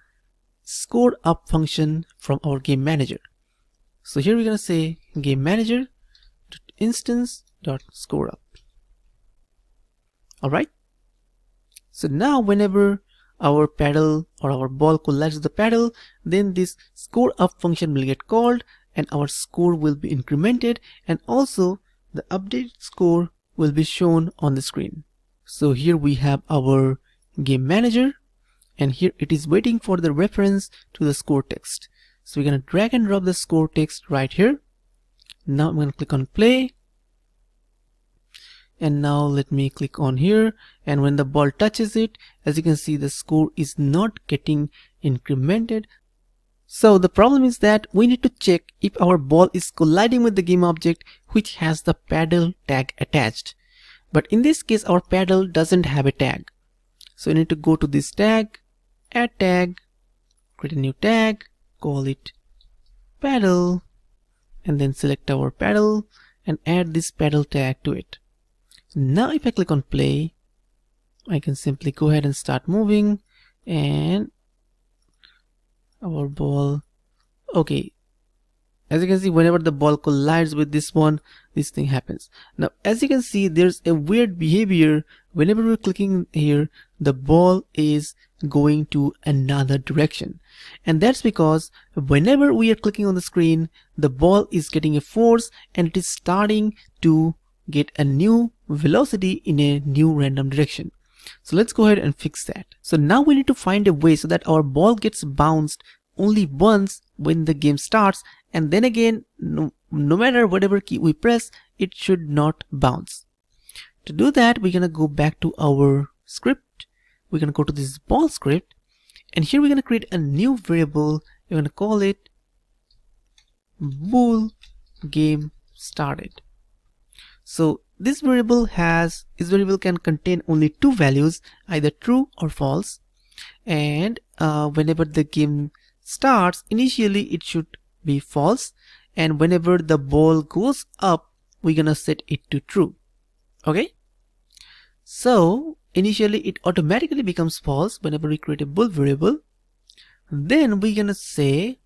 scoreUp function from our game manager. So here we're going to say game manager instance dot scoreUp. Alright, so now whenever our paddle or our ball collides with the paddle, then this scoreUp function will get called, and our score will be incremented, and also the updated score will be shown on the screen. So here we have our game manager, and here it is waiting for the reference to the score text. So we're going to drag and drop the score text right here. Now I'm going to click on play, And now let me click on here, and when the ball touches it, as you can see, the score is not getting incremented. So the problem is that we need to check if our ball is colliding with the game object which has the paddle tag attached. But in this case, our paddle doesn't have a tag. So we need to go to this tag, add tag, create a new tag, call it paddle, and then select our paddle and add this paddle tag to it. Now if I click on play, I can simply go ahead and start moving, and our ball, okay, as you can see, whenever the ball collides with this one, this thing happens. Now as you can see, there's a weird behavior. Whenever we're clicking here, the ball is going to another direction, and that's because whenever we are clicking on the screen, the ball is getting a force and it is starting to get a new velocity in a new random direction. So let's go ahead and fix that. So now we need to find a way so that our ball gets bounced only once when the game starts, and then again, no matter whatever key we press, it should not bounce. To do that, we're gonna go back to our script. We're gonna go to this ball script, and here we're gonna create a new variable. We're gonna call it bool game started. So this variable can contain only two values, either true or false, and whenever the game starts, initially it should be false, and whenever the ball goes up, we're gonna set it to true. Okay, so initially it automatically becomes false whenever we create a bool variable. Then we're gonna say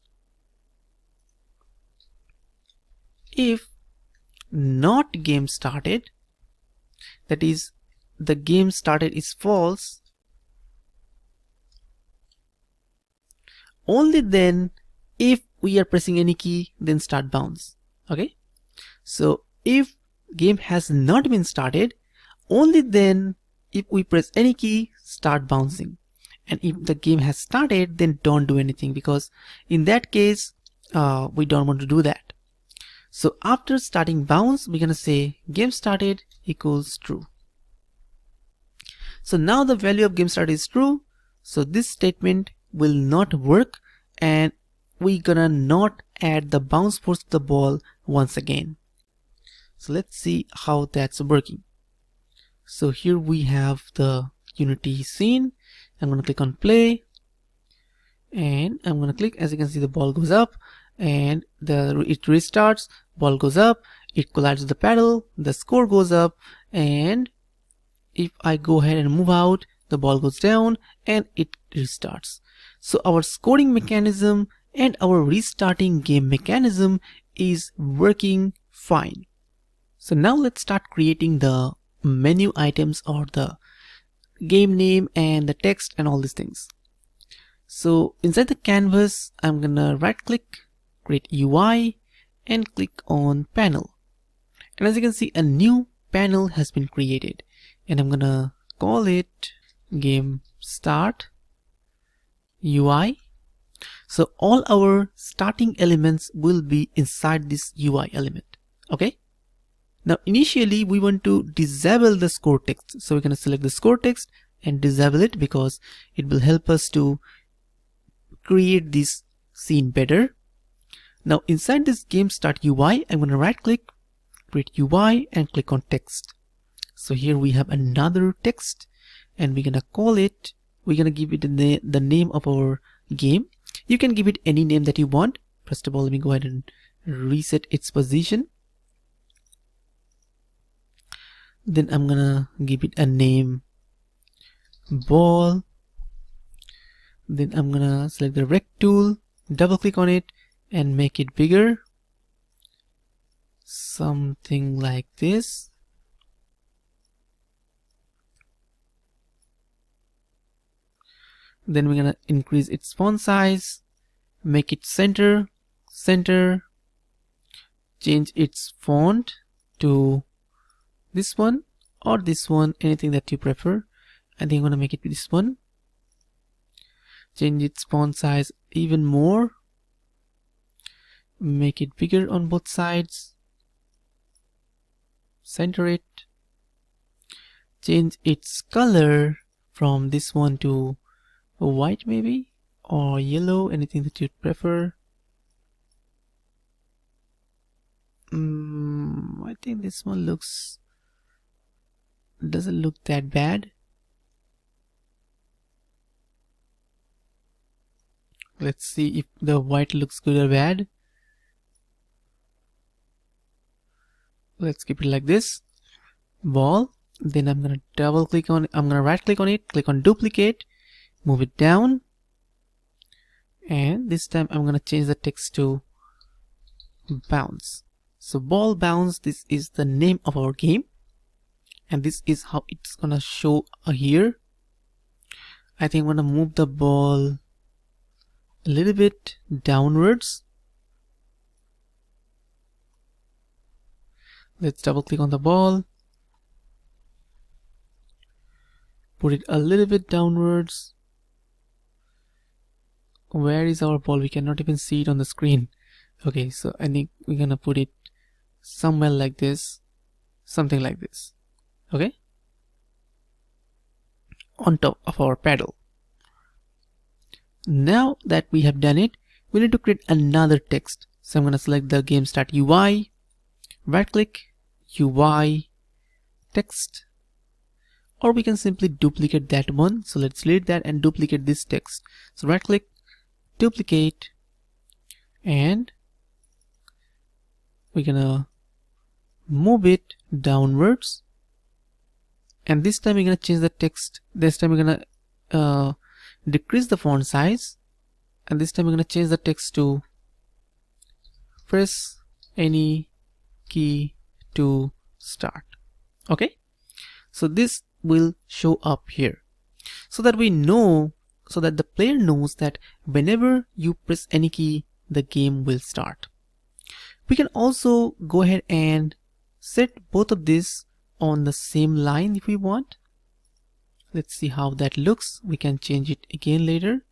if not game started, that is, the game started is false, only then if we are pressing any key, then start bounce. Okay, so if game has not been started, only then if we press any key, start bouncing. And if the game has started, then don't do anything, because in that case we don't want to do that. So after starting bounce, we're gonna say game started equals true. So now the value of game started is true, so this statement will not work, and we're gonna not add the bounce force to the ball once again. So let's see how that's working. So here we have the Unity scene. I'm gonna click on play, and I'm gonna click. As you can see, the ball goes up, and it restarts. Ball goes up, it collides with the paddle, the score goes up, and if I go ahead and move out, the ball goes down and it restarts. So our scoring mechanism and our restarting game mechanism is working fine. So now let's start creating the menu items, or the game name and the text and all these things. So inside the canvas, I'm gonna right click, create UI, and click on panel. And as you can see, a new panel has been created, and I'm gonna call it game start UI. So all our starting elements will be inside this UI element. Okay, now initially we want to disable the score text, so we're gonna select the score text and disable it, because it will help us to create this scene better. Now inside this game start UI, I'm gonna right click, create UI, and click on text. So here we have another text, and we're gonna call it, we're gonna give it the name of our game. You can give it any name that you want. First of all, let me go ahead and reset its position. Then I'm gonna give it a name ball. Then I'm gonna select the rect tool, double click on it, and make it bigger, something like this. Then we're gonna increase its font size, make it center, change its font to this one or this one, anything that you prefer. I think I'm gonna make it this one. Change its font size even more, make it bigger on both sides, center it, change its color from this one to white maybe, or yellow, anything that you'd prefer. I think this one doesn't look that bad. Let's see if the white looks good or bad. Let's keep it like this. Ball. Then I'm gonna I'm gonna right click on it, click on duplicate, move it down, and this time I'm gonna change the text to bounce. So ball bounce, this is the name of our game, and this is how it's gonna show here. I think I'm gonna move the ball a little bit downwards. Let's double click on the ball, put it a little bit downwards. Where is our ball? We cannot even see it on the screen. Okay, so I think we're gonna put it somewhere like this, something like this. Okay, on top of our paddle. Now that we have done it, we need to create another text. So I'm gonna select the game start UI, right click, UI, text, or we can simply duplicate that one. So let's delete that and duplicate this text. So right click, duplicate, and we're gonna move it downwards, and this time we're gonna change the text. This time we're gonna decrease the font size, and this time we're gonna change the text to press any key to start. Okay, so this will show up here, so that we know, so that the player knows that whenever you press any key, the game will start. We can also go ahead and set both of these on the same line if we want. Let's see how that looks. We can change it again later.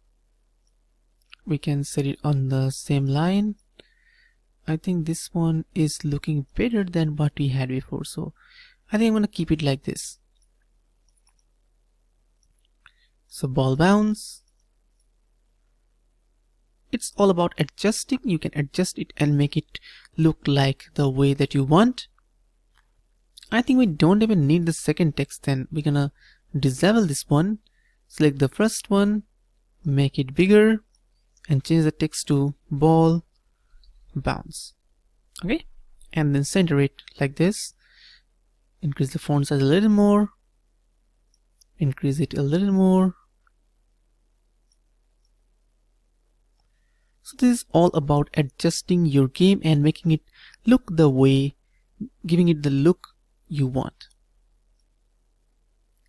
We can set it on the same line. I think this one is looking better than what we had before, so I think I'm gonna keep it like this. So ball bounce. It's all about adjusting. You can adjust it and make it look like the way that you want. I think we don't even need the second text, then we're gonna disable this one, select the first one, make it bigger, and change the text to ball bounce. Okay, and then center it like this. Increase the font size a little more, increase it a little more. So this is all about adjusting your game and making it look the way, giving it the look you want.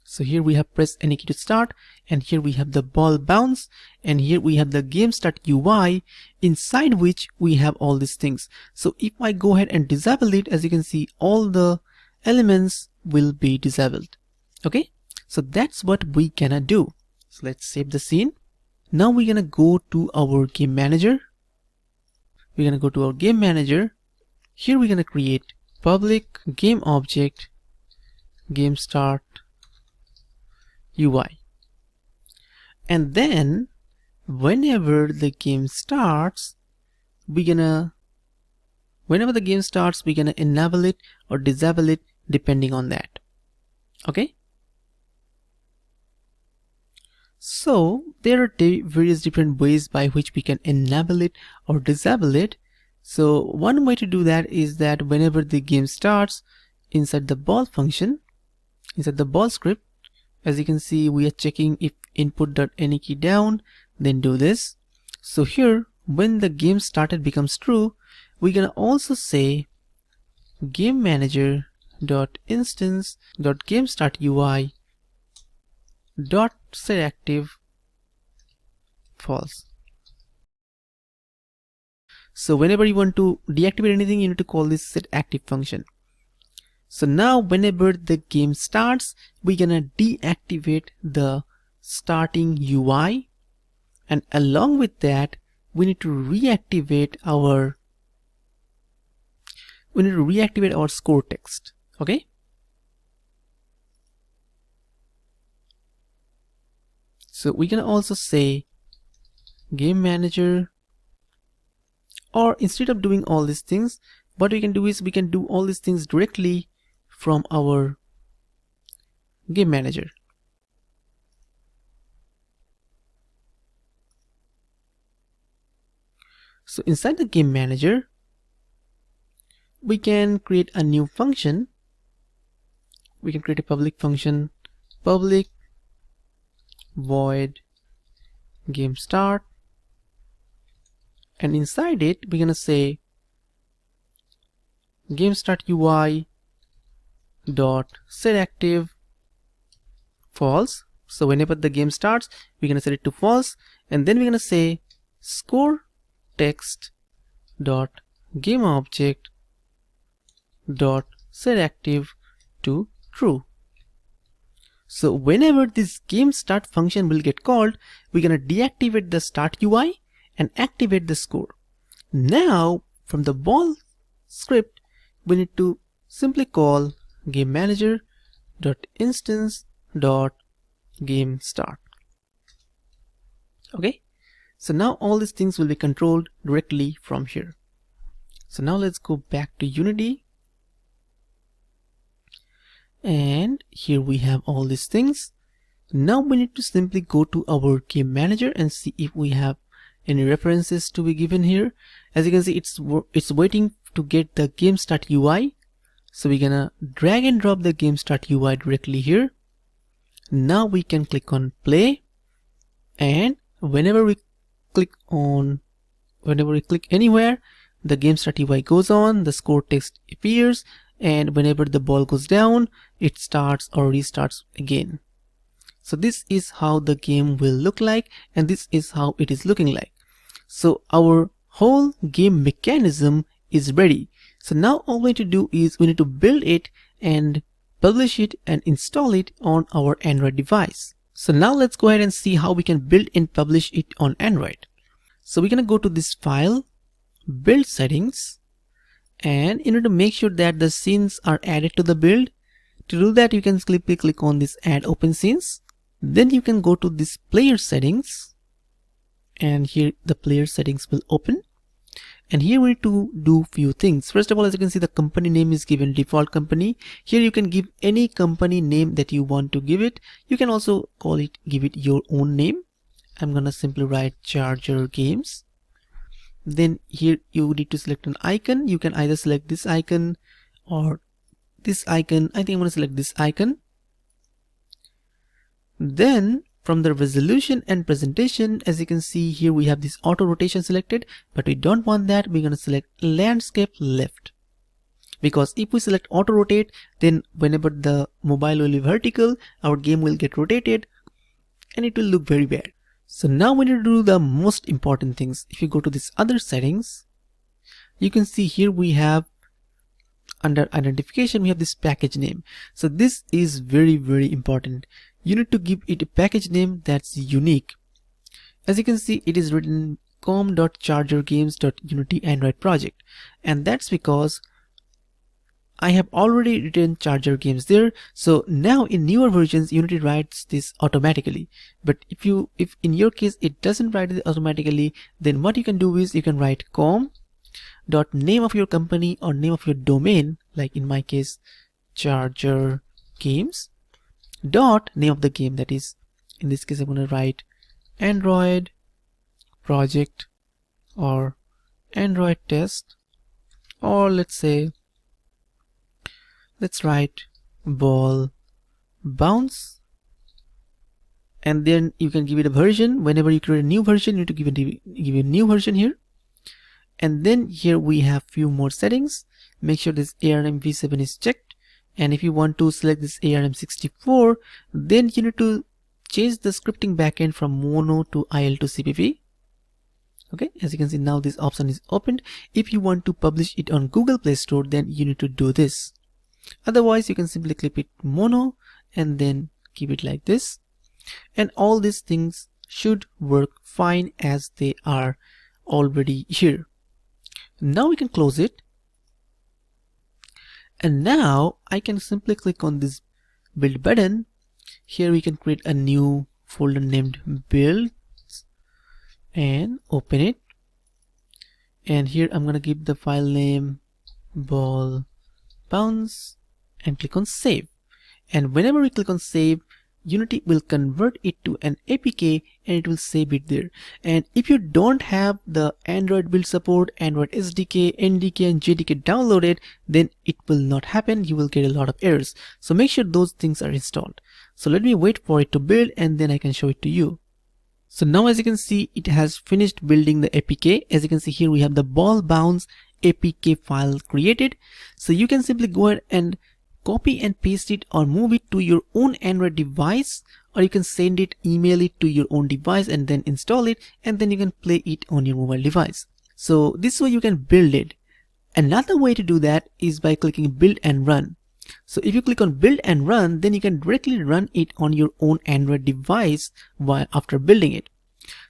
So here we have press any key to start, and here we have the ball bounce, and here we have the game start UI, inside which we have all these things. So if I go ahead and disable it, as you can see, all the elements will be disabled. Okay, so that's what we gonna do. So let's save the scene. Now we're gonna go to our game manager. We're gonna go to our game manager. Here we're gonna create public game object game start UI, and then whenever the game starts, whenever the game starts, we're gonna enable it or disable it depending on that. Okay, so there are various different ways by which we can enable it or disable it. So one way to do that is that whenever the game starts, inside the ball function, inside the ball script, as you can see, we are checking if input.any key down, then do this. So here, when the game started becomes true, we're gonna also say game manager dot instance dot game start UI dot set active false. So whenever you want to deactivate anything, you need to call this set active function. So now whenever the game starts, we're gonna deactivate the starting UI, and along with that we need to reactivate our score text. Okay, So we can also say game manager, or instead of doing all these things, what we can do is we can do all these things directly from our game manager. So inside the game manager, we can create a new function. We can create a public function, public void game start, and inside it we're gonna say game start UI dot set active false. So whenever the game starts, we're gonna set it to false, and then we're gonna say score text dot game object dot set active to true. So whenever this game start function will get called, we're gonna deactivate the start UI and activate the score. Now from the ball script, we need to simply call game manager dot instance dot game start. Okay, so now all these things will be controlled directly from here. So now let's go back to Unity, and here we have all these things. Now we need to simply go to our game manager and see if we have any references to be given here. As you can see, it's waiting to get the game start UI. So we're gonna drag and drop the game start UI directly here. Now we can click on play, and whenever we click anywhere, the game start UI goes on, the score text appears, and whenever the ball goes down, it starts or restarts again. So this is how the game will look like, and this is how it is looking like. So our whole game mechanism is ready. So now all we need to do is we need to build it and publish it and install it on our Android device. So now let's go ahead and see how we can build and publish it on Android. So we're gonna go to this file, build settings, and in order to make sure that the scenes are added to the build, to do that you can simply click on this add open scenes. Then you can go to this player settings, and here the player settings will open. And here we need to do few things. First of all, as you can see, the company name is given default company. Here you can give any company name that you want to give it. You can also give it your own name. I'm gonna simply write Charger Games. Then here you need to select an icon. You can either select this icon or this icon. I think I'm gonna select this icon. Then from the resolution and presentation, as you can see here, we have this auto rotation selected, but we don't want that. We're going to select landscape left, because if we select auto rotate, then whenever the mobile will be vertical, our game will get rotated and it will look very bad. So now we need to do the most important things. If you go to this other settings, you can see here we have under identification, we have this package name. So this is very important. You need to give it a package name that's unique. As you can see, it is written com.chargergames.unity Android project, and that's because I have already written Charger Games there. So now in newer versions, Unity writes this automatically. But if in your case it doesn't write it automatically, then what you can do is you can write com dot name of your company or name of your domain, like in my case Charger Games dot name of the game. That is, in this case I'm going to write Android project or Android test, or let's write ball bounce, and then you can give it a version. Whenever you create a new version, you need to give a new version here. And then here we have few more settings. Make sure this ARM v7 is checked, and if you want to select this ARM64, then you need to change the scripting backend from Mono to IL to CPP. Okay, as you can see now this option is opened. If you want to publish it on Google Play Store, then you need to do this. Otherwise you can simply clip it Mono and then keep it like this, and all these things should work fine as they are already here. Now we can close it, and now I can simply click on this build button. Here we can create a new folder named build and open it. And here I'm gonna give the file name ball bounce and click on save. And whenever we click on save, Unity will convert it to an APK and it will save it there. And if you don't have the Android build support, Android SDK, NDK and JDK downloaded, then it will not happen. You will get a lot of errors. So make sure those things are installed. So let me wait for it to build and then I can show it to you. So now as you can see, it has finished building the APK. As you can see here, we have the ball bounce APK file created. So you can simply go ahead and copy and paste it or move it to your own Android device, or you can send it, email it to your own device and then install it, and then you can play it on your mobile device. So this way you can build it. Another way to do that is by clicking build and run. So if you click on build and run, then you can directly run it on your own Android device after building it.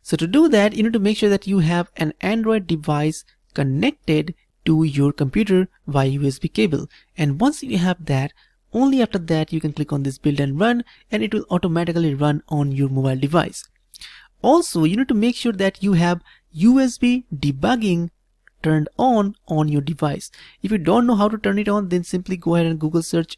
So to do that, you need to make sure that you have an Android device connected to your computer via USB cable. And once you have that, only after that you can click on this build and run, and it will automatically run on your mobile device. Also, you need to make sure that you have USB debugging turned on your device. If you don't know how to turn it on, then simply go ahead and Google search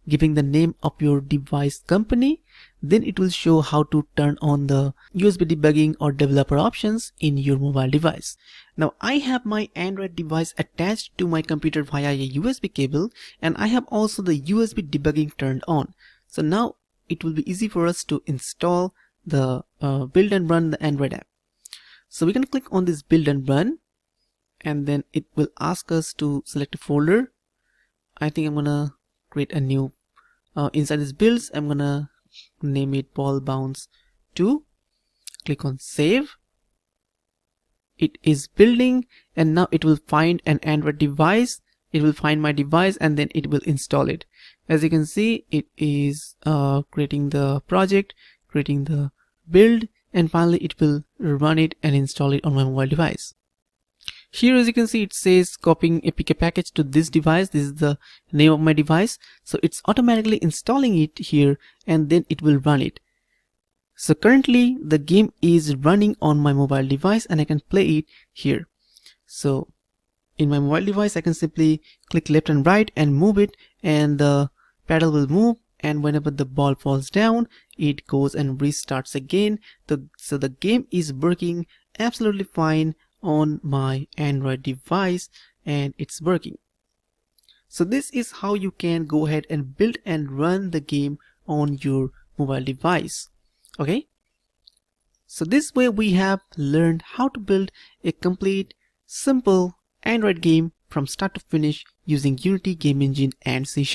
giving the name of your device company. Then it will show how to turn on the USB debugging or developer options in your mobile device. Now I have my Android device attached to my computer via a USB cable, and I have also the USB debugging turned on. So now it will be easy for us to install the build and run the Android app. So we can click on this build and run, and then it will ask us to select a folder. I think I'm gonna create a new inside this builds. I'm gonna name it ball bounce 2. Click on save. It is building, and now it will find an Android device. It will find my device and then it will install it. As you can see, it is creating the project, creating the build, and finally it will run it and install it on my mobile device. Here as you can see, it says copying APK package to this device. This is the name of my device. So it's automatically installing it here and then it will run it. So currently the game is running on my mobile device and I can play it here. So in my mobile device, I can simply click left and right and move it, and the paddle will move, and whenever the ball falls down, it goes and restarts again. So the game is working absolutely fine on my Android device and it's working. So this is how you can go ahead and build and run the game on your mobile device. Okay, so this way we have learned how to build a complete simple Android game from start to finish using Unity Game Engine and C#.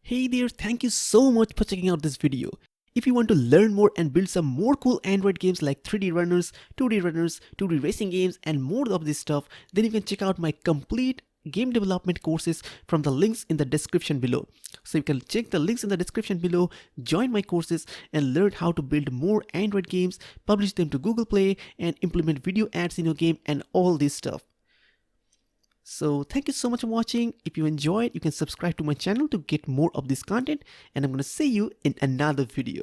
Hey there, thank you so much for checking out this video. If you want to learn more and build some more cool Android games like 3D runners, 2D racing games and more of this stuff, then you can check out my complete game development courses from the links in the description below. So you can check the links in the description below, join my courses and learn how to build more Android games, publish them to Google Play and implement video ads in your game and all this stuff. So thank you so much for watching. If you enjoyed, you can subscribe to my channel to get more of this content, and I'm going to see you in another video.